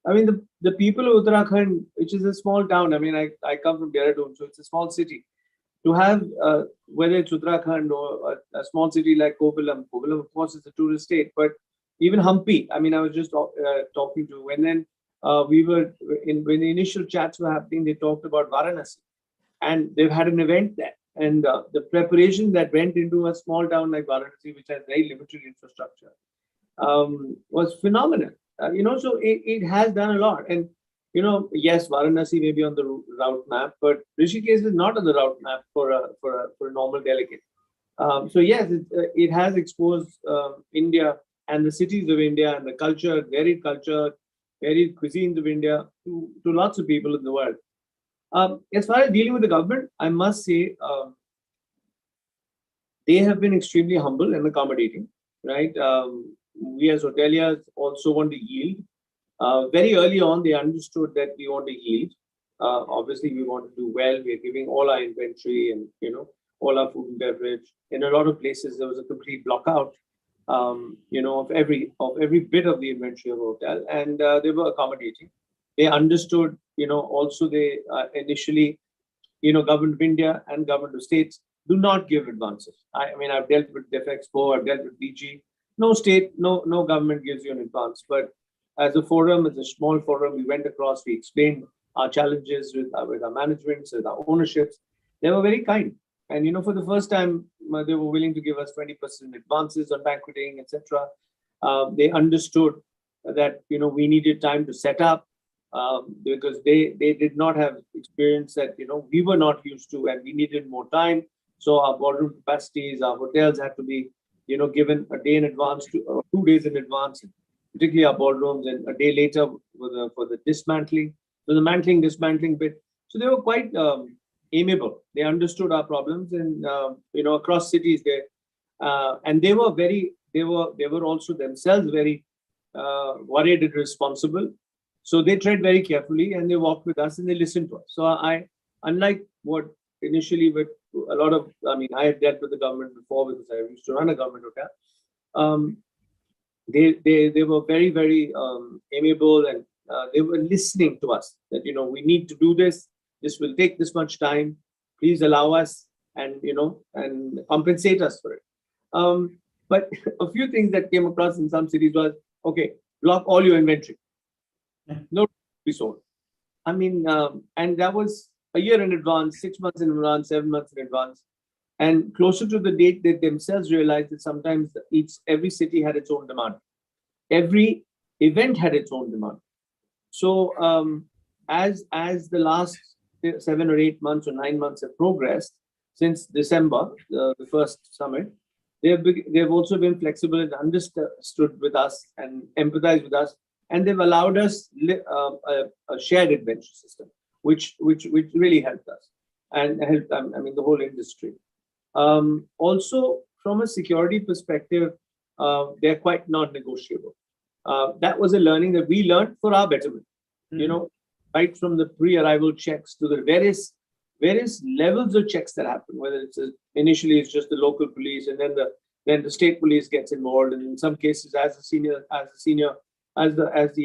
E: the people of Uttarakhand, which is a small town, I come from Dehradun, so it's a small city. To have, whether it's Uttarakhand or a small city like Kovalam, of course, is a tourist state, but even Hampi. I mean, I was just talking to when then we were when the initial chats were happening, they talked about Varanasi, and they've had an event there. And the preparation that went into a small town like Varanasi, which has very limited infrastructure, was phenomenal. So it has done a lot. And yes, Varanasi may be on the route map, but Rishikesh is not on the route map for a normal delegate. So yes, it has exposed India and the cities of India and the culture, varied cuisines of India to lots of people in the world. As far as dealing with the government, I must say they have been extremely humble and accommodating, right? We as hoteliers also want to yield. Very early on, they understood that we want to yield. Obviously, we want to do well. We are giving all our inventory and all our food and beverage. In a lot of places, there was a complete blockout, of every bit of the inventory of a hotel, and they were accommodating. They understood, also they initially, government of India and government of states do not give advances. I mean, I've dealt with DefExpo, I've dealt with BG. No state, no government gives you an advance. But as a forum, as a small forum, we went across, we explained our challenges with our managements, with our ownerships. They were very kind. And, for the first time, they were willing to give us 20% advances on banqueting, etc. They understood that, we needed time to set up because they did not have experience that, we were not used to, and we needed more time. So our ballroom capacities, our hotels had to be, given a day in advance, 2 days in advance, particularly our ballrooms, and a day later for the dismantling. So the dismantling bit. So they were quite amiable. They understood our problems, and across cities and they were also themselves very worried and responsible. So they tread very carefully, and they walked with us and they listened to us. So unlike what initially with a lot of, I had dealt with the government before because I used to run a government hotel. They were very, very amiable, and they were listening to us that, we need to do this. This will take this much time. Please allow us and compensate us for it. But a few things that came across in some cities was, okay, block all your inventory. No be sold. And that was a year in advance, 6 months in advance, 7 months in advance. And closer to the date, they themselves realized that sometimes every city had its own demand. Every event had its own demand. So as the last 7 or 8 months or 9 months have progressed since December, the first summit, they've also been flexible and understood with us and empathized with us, and they've allowed us a shared adventure system, which really helped us and helped the whole industry. Also, from a security perspective, they're quite non-negotiable. That was a learning that we learned for our betterment. Right from the pre-arrival checks to the various levels of checks that happen. Whether initially it's just the local police, and then the state police gets involved, and in some cases, as the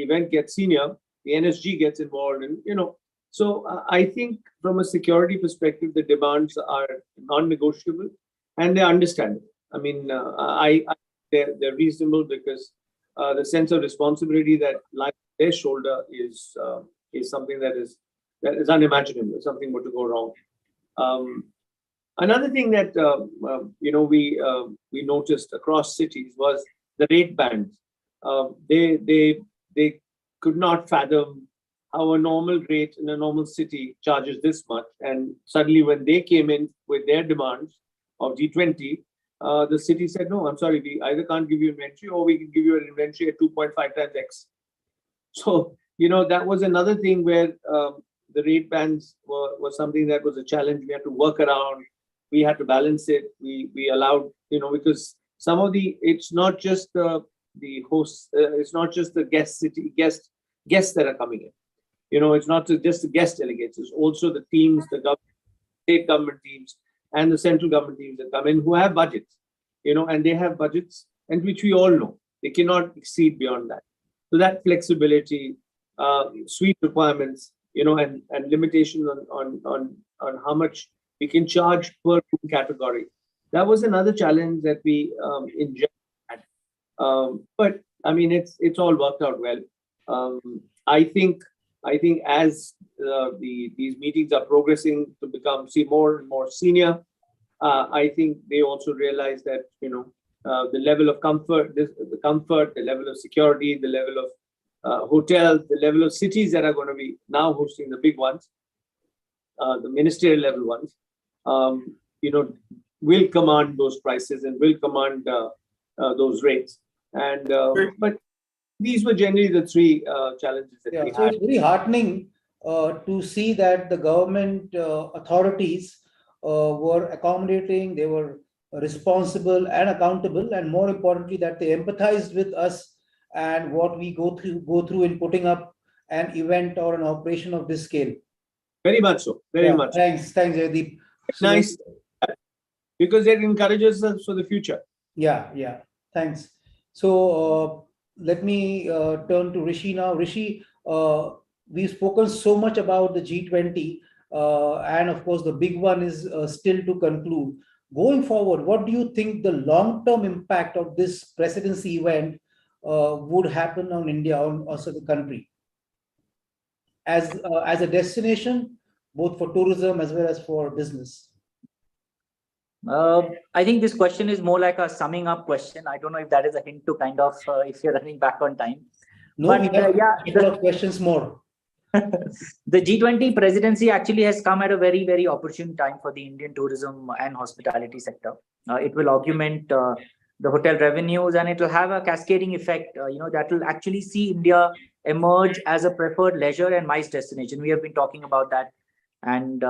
E: event gets senior, the NSG gets involved, and So I think from a security perspective, the demands are non-negotiable, and they're understandable. They're reasonable because the sense of responsibility that lies on their shoulder is something that is unimaginable. If something were to go wrong. Another thing that we noticed across cities was the rate bands. They could not fathom how a normal rate in a normal city charges this much, and suddenly when they came in with their demands of G20, the city said, no, I'm sorry, we either can't give you inventory or we can give you an inventory at 2.5 times X. So, that was another thing where the rate bands was something that was a challenge. We had to work around. We had to balance it. We allowed, because some of it's not just the hosts, it's not just the guests that are coming in. It's not just the guest delegates. It's also the teams, the state government teams, and the central government teams that come in who have budgets, and they have budgets, and which we all know they cannot exceed beyond that. So that flexibility, suite requirements, and limitations on how much we can charge per category. That was another challenge that we in general had. But I mean, it's all worked out well. I think as these meetings are progressing to become more and more senior, I think they also realize that the level of comfort, the level of security, the level of hotels, the level of cities that are going to be now hosting the big ones, the ministerial level ones, will command those prices and will command those rates. And but these were generally the three challenges that we
C: So
E: had.
C: it's very heartening to see that the government authorities were accommodating, they were responsible and accountable, and more importantly, that they empathized with us and what we go through in putting up an event or an operation of this scale.
E: Very much so. Very much.
C: Thanks, Jaideep.
E: Nice, because it encourages us for the future.
C: Yeah. Thanks. So let me turn to Rishi now. Rishi, we've spoken so much about the G20, and of course, the big one is still to conclude. Going forward, what do you think the long-term impact of this presidency event would happen on India, on also the country, as a destination, both for tourism as well as for business?
F: I think this question is more like a summing up question. I don't know if that is a hint to kind of if you're running back on time.
C: No,
F: but
C: we have a couple of questions more.
F: The G20 presidency actually has come at a very, very opportune time for the Indian tourism and hospitality sector. It will augment the hotel revenues, and it will have a cascading effect, that will actually see India emerge as a preferred leisure and MICE destination. We have been talking about that. And,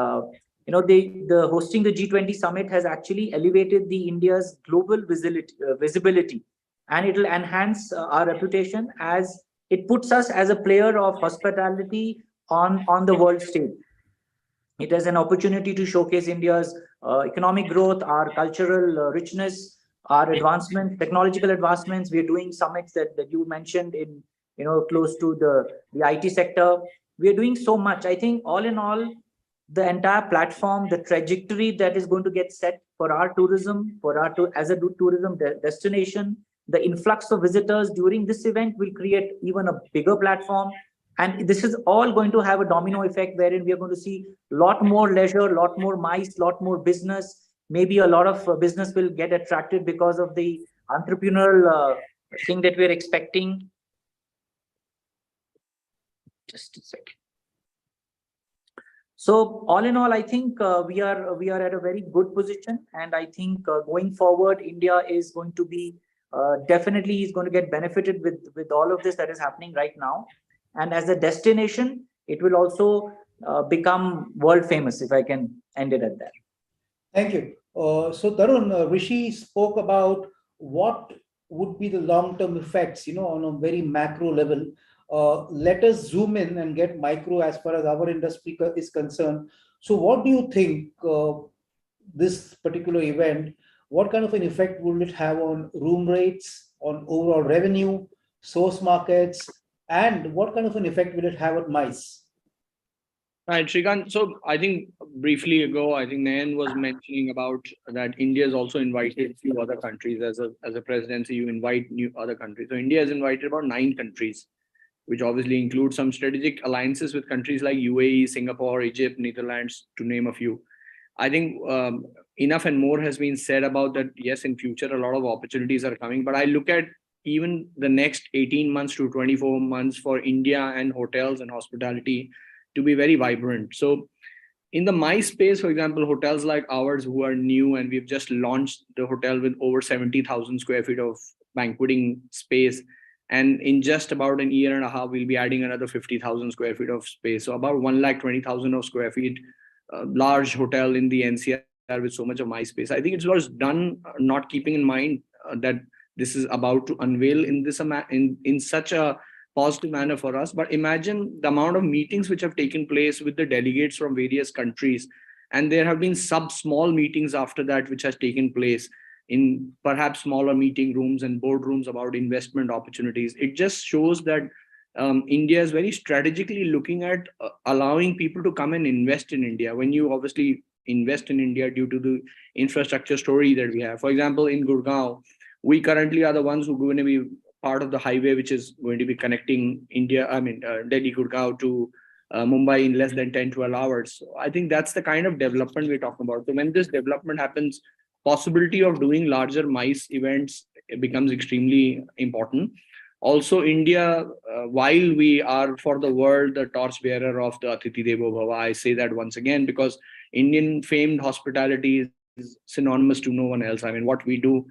F: the hosting the G20 summit has actually elevated the India's global visibility, and it will enhance our reputation as it puts us as a player of hospitality on the world stage. It is an opportunity to showcase India's economic growth, our cultural richness, our advancements, technological advancements. We are doing summits that you mentioned in, close to the IT sector. We are doing so much. I think all in all, the entire platform, the trajectory that is going to get set for our tourism, as a tourism destination, the influx of visitors during this event will create even a bigger platform. And this is all going to have a domino effect wherein we are going to see a lot more leisure, a lot more MICE, a lot more business. Maybe a lot of business will get attracted because of the entrepreneurial thing that we're expecting. Just a second. So all in all, I think we are at a very good position. And I think going forward, India is going to be definitely is going to get benefited with all of this that is happening right now. And as a destination, it will also become world famous, if I can end it at that.
C: Thank you. So Tarun, Rishi spoke about what would be the long-term effects, on a very macro level. Let us zoom in and get micro as far as our industry is concerned. So what do you think this particular event, what kind of an effect will it have on room rates, on overall revenue, source markets, and what kind of an effect will it have on MICE?
H: Right, Shrikant. So I think briefly ago, I think Nayan was mentioning about that India has also invited a few other countries. As a presidency, you invite new other countries. So India has invited about 9 countries, which obviously include some strategic alliances with countries like UAE, Singapore, Egypt, Netherlands, to name a few. I think enough and more has been said about that. Yes, in future, a lot of opportunities are coming, but I look at even the next 18 months to 24 months for India and hotels and hospitality to be very vibrant. So in the MICE space, for example, hotels like ours who are new, and we've just launched the hotel with over 70,000 square feet of banqueting space. And in just about a year and a half, we'll be adding another 50,000 square feet of space. So about 120,000 of square feet, large hotel in the NCR with so much of MICE space. I think it was done not keeping in mind that this is about to unveil in such a positive manner for us. But imagine the amount of meetings which have taken place with the delegates from various countries. And there have been small meetings after that, which has taken place in perhaps smaller meeting rooms and boardrooms about investment opportunities. It just shows that India is very strategically looking at allowing people to come and invest in India. When you obviously invest in India due to the infrastructure story that we have. For example, in Gurgaon, we currently are the ones who are going to be part of the highway which is going to be connecting Delhi, Gurgaon to Mumbai in less than 10-12 hours. So I think that's the kind of development we're talking about. So when this development happens, possibility of doing larger MICE events becomes extremely important. Also, India, while we are for the world the torchbearer of the Atithi Devo Bhava, I say that once again because Indian famed hospitality is synonymous to no one else. I mean, what we do,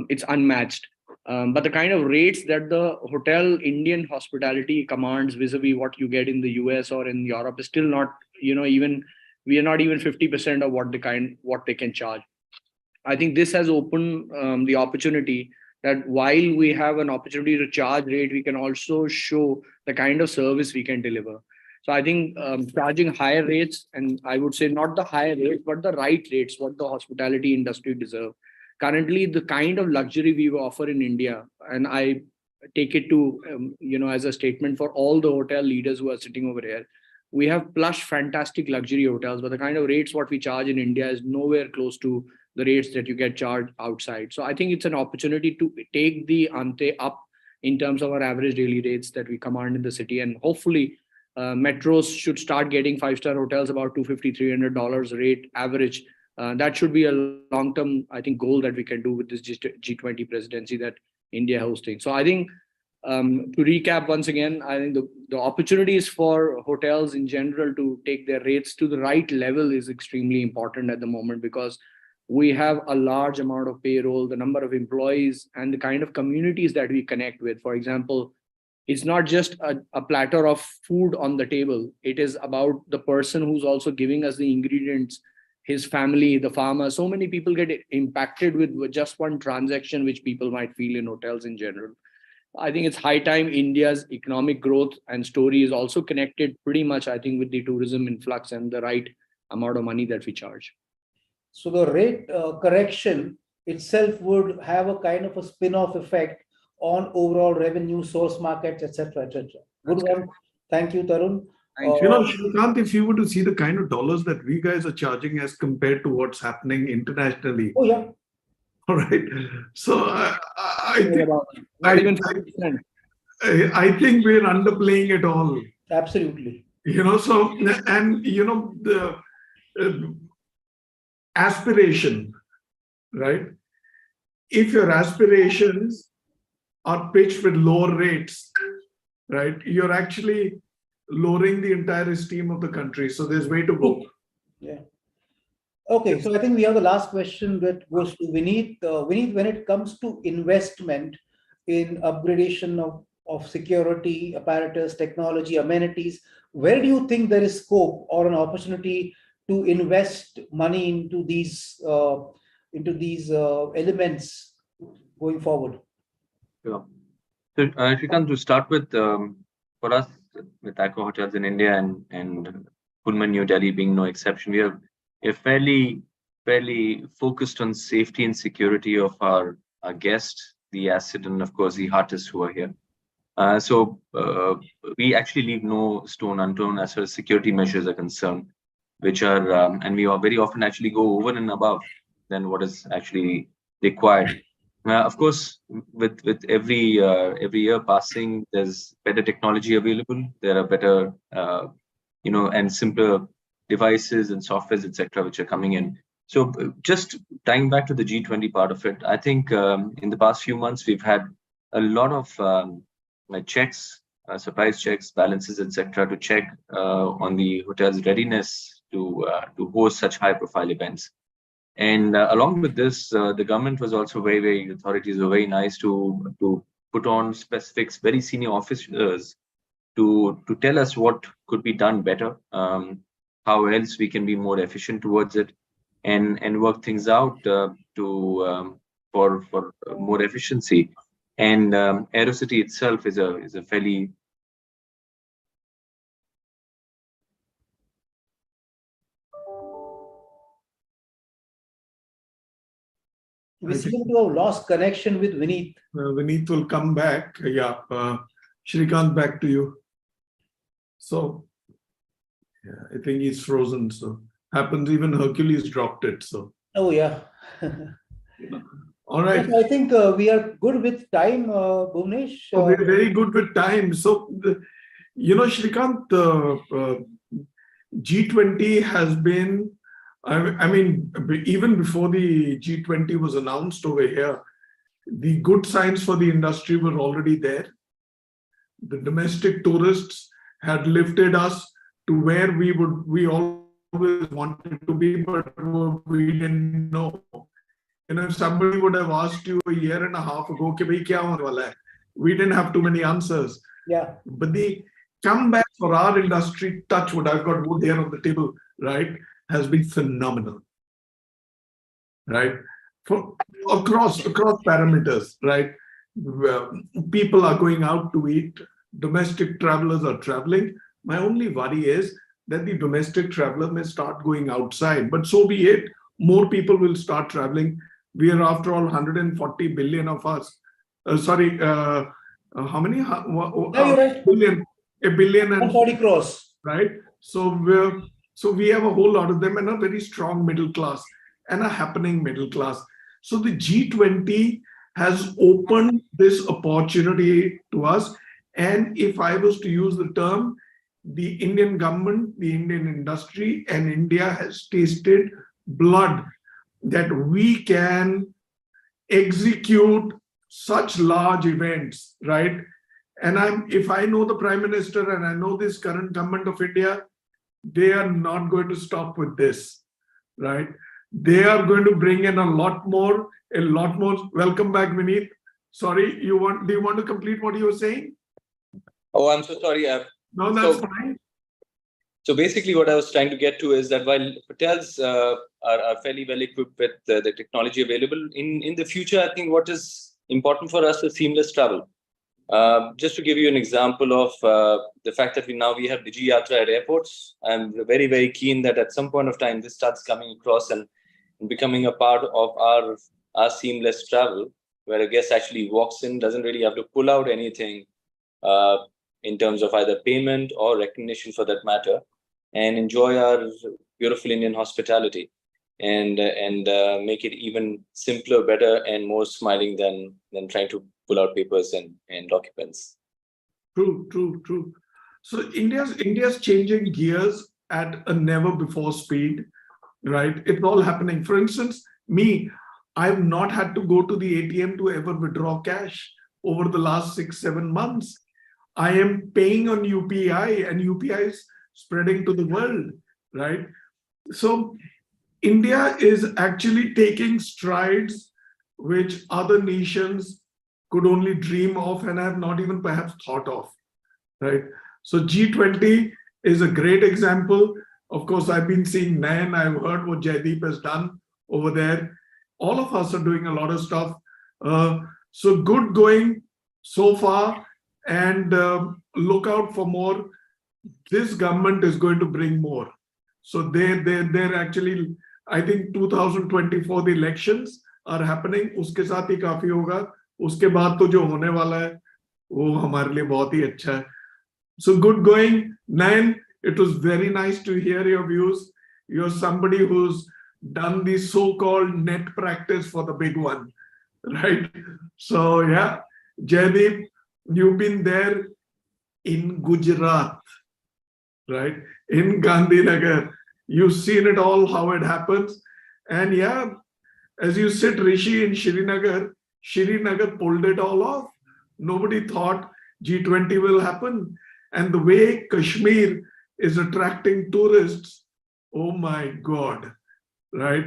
H: it's unmatched. But the kind of rates that the hotel Indian hospitality commands vis-a-vis what you get in the US or in Europe is still not, even we are not even 50% of what they can charge. I think this has opened the opportunity that while we have an opportunity to charge rate, we can also show the kind of service we can deliver. So I think charging higher rates, and I would say not the higher rates, but the right rates, what the hospitality industry deserve. Currently, the kind of luxury we offer in India, and I take it to, as a statement for all the hotel leaders who are sitting over here, we have plush, fantastic luxury hotels, but the kind of rates what we charge in India is nowhere close to the rates that you get charged outside. So I think it's an opportunity to take the ante up in terms of our average daily rates that we command in the city. And hopefully metros should start getting 5-star hotels about $250, $300 rate average. That should be a long-term, I think, goal that we can do with this G20 presidency that India hosting. So I think to recap once again, I think the opportunities for hotels in general to take their rates to the right level is extremely important at the moment because we have a large amount of payroll, the number of employees, and the kind of communities that we connect with. For example, it's not just a platter of food on the table. It is about the person who's also giving us the ingredients, his family, the farmer. So many people get impacted with just one transaction, which people might feel in hotels in general. I think it's high time India's economic growth and story is also connected pretty much, I think, with the tourism influx and the right amount of money that we charge.
C: So the rate correction itself would have a kind of a spin-off effect on overall revenue, source markets, etc., etc. Good one. Thank you, Tarun.
B: Shrikant, if you were to see the kind of dollars that we guys are charging as compared to what's happening internationally.
C: Oh, yeah.
B: All right. So I think
H: not even 50%.
B: I think we're underplaying it all.
C: Absolutely.
B: So, and the aspiration, right? If your aspirations are pitched with lower rates, right, you're actually lowering the entire esteem of the country. So there's way to go.
C: Yeah. Okay, so I think we have the last question that goes to Vineet. Vineet, when it comes to investment in upgradation of security apparatus, technology, amenities, where do you think there is scope or an opportunity to invest money into these elements going forward?
G: Sure. So, Shrikant, to start with, for us with Accor Hotels in India and Pullman New Delhi being no exception, we are fairly focused on safety and security of our guests, the asset, and of course the artists who are here. So we actually leave no stone unturned as far as security measures are concerned, which are and we are very often actually go over and above than what is actually required. Of course, with every year passing, there's better technology available. There are better and simpler devices and softwares, etc., which are coming in. So just tying back to the G20 part of it, I think in the past few months we've had a lot of checks, surprise checks, balances, etc., to check on the hotel's readiness to host such high-profile events. And along with this, the government was also authorities were very nice to put on specifics, very senior officers to tell us what could be done better, how else we can be more efficient towards it, and work things out for more efficiency. And Aerocity itself is a fairly
C: We seem to have lost connection with Vineet.
B: Vineet will come back. Yeah, Shrikant, back to you. So, yeah, I think he's frozen. So happens even Hercules dropped it. So.
C: Oh yeah.
B: All right.
C: Yes, I think we are good with time, Bhuvnesh.
B: So we're very good with time. So, Shrikant, G20 has been, I mean, even before the G20 was announced over here, the good signs for the industry were already there. The domestic tourists had lifted us to where we always wanted to be, but we didn't know. If somebody would have asked you a year and a half ago, कि भाई क्या होने वाला है? We didn't have too many answers.
C: Yeah.
B: But the comeback for our industry, touch wood, I've got wood here on the table, right, has been phenomenal. Right? For across parameters, right? People are going out to eat, domestic travelers are traveling. My only worry is that the domestic traveler may start going outside, but so be it. More people will start traveling. We are, after all, 140 billion of us. How many?
C: Yeah, you're right.
B: A billion and
C: 140 crores.
B: right? So we have a whole lot of them and a very strong middle class and a happening middle class. So the G20 has opened this opportunity to us. And if I was to use the term, the Indian government, the Indian industry, and India has tasted blood that we can execute such large events, right? And if I know the Prime Minister and I know this current government of India, they are not going to stop with this, right? They are going to bring in a lot more. Welcome back, Vineet. Sorry, do you want to complete what you were saying?
I: Oh, I'm so sorry.
B: No, that's fine.
I: So basically what I was trying to get to is that while hotels are fairly well equipped with the technology available, in the future, I think what is important for us is seamless travel. Just to give you an example of the fact that we have Digi Yatra at airports, I'm very, very keen that at some point of time this starts coming across and becoming a part of our seamless travel, where a guest actually walks in, doesn't really have to pull out anything in terms of either payment or recognition for that matter, and enjoy our beautiful Indian hospitality and make it even simpler, better, and more smiling than trying to pull out papers and documents.
B: True. So India's changing gears at a never before speed, right? It's all happening. For instance, I've not had to go to the ATM to ever withdraw cash over the last 6-7 months. I am paying on UPI, and UPI is spreading to the world, right? So India is actually taking strides which other nations could only dream of and have not even perhaps thought of, right? So G20 is a great example. Of course, I've been seeing Nayan, I've heard what Jaideep has done over there. All of us are doing a lot of stuff. So good going so far, and look out for more. This government is going to bring more. So they're actually, I think 2024 the elections are happening. उसके साथ ही काफी होगा. उसके बाद तो जो होने वाला है वो हमारे लिए बहुत ही अच्छा है. So good going, Nayan. It was very nice to hear your views. You're somebody who's done the so-called net practice for the big one, right? So yeah, Jaideep, you've been there in Gujarat, right? In Gandhinagar. You've seen it all, how it happens. And yeah, as you said, Rishi, in Srinagar pulled it all off. Nobody thought G20 will happen. And the way Kashmir is attracting tourists, oh my God, right?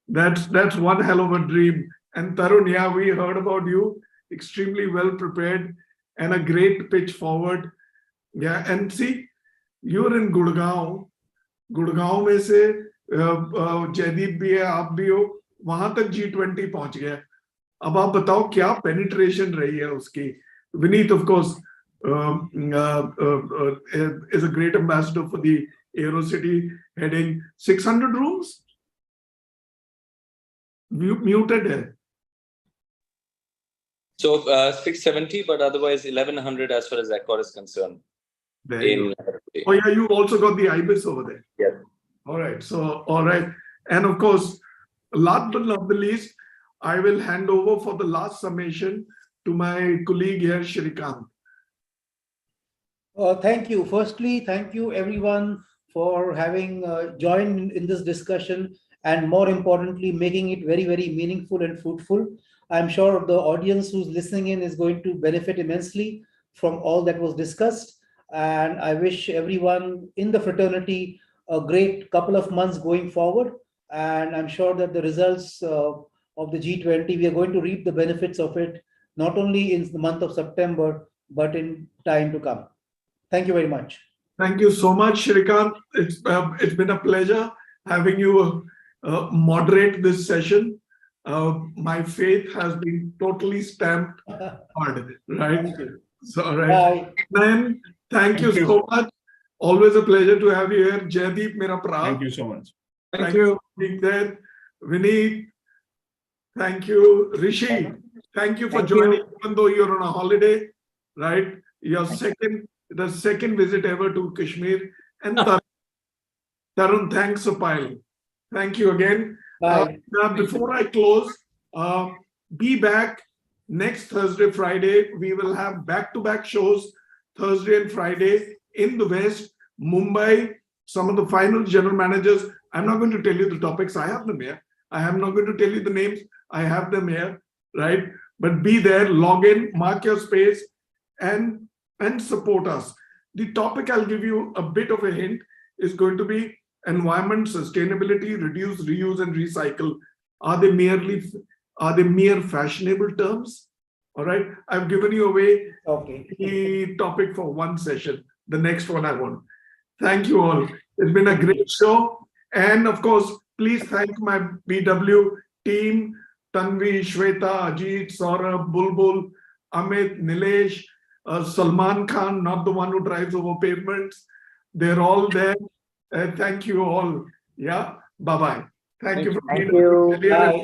B: That's one hell of a dream. And Tarun, yeah, we heard about you, extremely well prepared and a great pitch forward. Yeah, and see, you're in Gurgaon. Gurgaon में से जयदीप भी है, आप भी हो, वहां तक G20 पहुंच गया. अब आप बताओ क्या पेनिट्रेशन रही है उसकी. Vineet, of course, is a great ambassador for the AeroCity, heading 600 rooms. Muted है.
I: So 670, but otherwise 1100 as far as Accor is concerned.
B: Oh yeah, you also got the Ibis over there.
I: Yeah.
B: All right. So all right, and of course, last but not the least, I will hand over for the last summation to my colleague here, Shrikant.
C: Thank you. Firstly, thank you everyone for having joined in this discussion, and more importantly, making it very, very meaningful and fruitful. I'm sure the audience who's listening in is going to benefit immensely from all that was discussed. And I wish everyone in the fraternity a great couple of months going forward. And I'm sure that the results of the G20, we are going to reap the benefits of it, not only in the month of September, but in time to come. Thank you very much.
B: Thank you so much, Shrikant. It's been a pleasure having you moderate this session. My faith has been totally stamped hard, right?
C: Thank you.
B: So, right.
C: Bye.
B: Then, thank you so much. Always a pleasure to have you here. Jaideep, mera pra.
D: Thank you so much.
B: Thank you. There. Vineet, thank you. Rishi, thank you for
F: Thank
B: joining,
F: you.
B: even though you're on a holiday, right? Your the second visit ever to Kashmir. And Tarun, thanks a pile. Thank you again.
C: Bye.
B: Now, before I close, be back next Thursday, Friday. We will have back-to-back shows, Thursday and Friday in the West, Mumbai. Some of the final general managers. I'm not going to tell you the topics. I have them here. I am not going to tell you the names. I have them here, right? But be there, log in, mark your space, and support us. The topic, I'll give you a bit of a hint, is going to be environment, sustainability, reduce, reuse, and recycle. Are they mere fashionable terms? All right. I've given you away the topic for one session. The next one I want. Thank you all. It's been a great show. And of course, please thank my BW team, Tanvi, Shweta, Ajit, Saurabh, Bulbul, Amit, Nilesh, Salman Khan, not the one who drives over pavements. They're all there. Thank you all. Yeah. Bye-bye. Thank you.
F: Thank you.
C: Bye.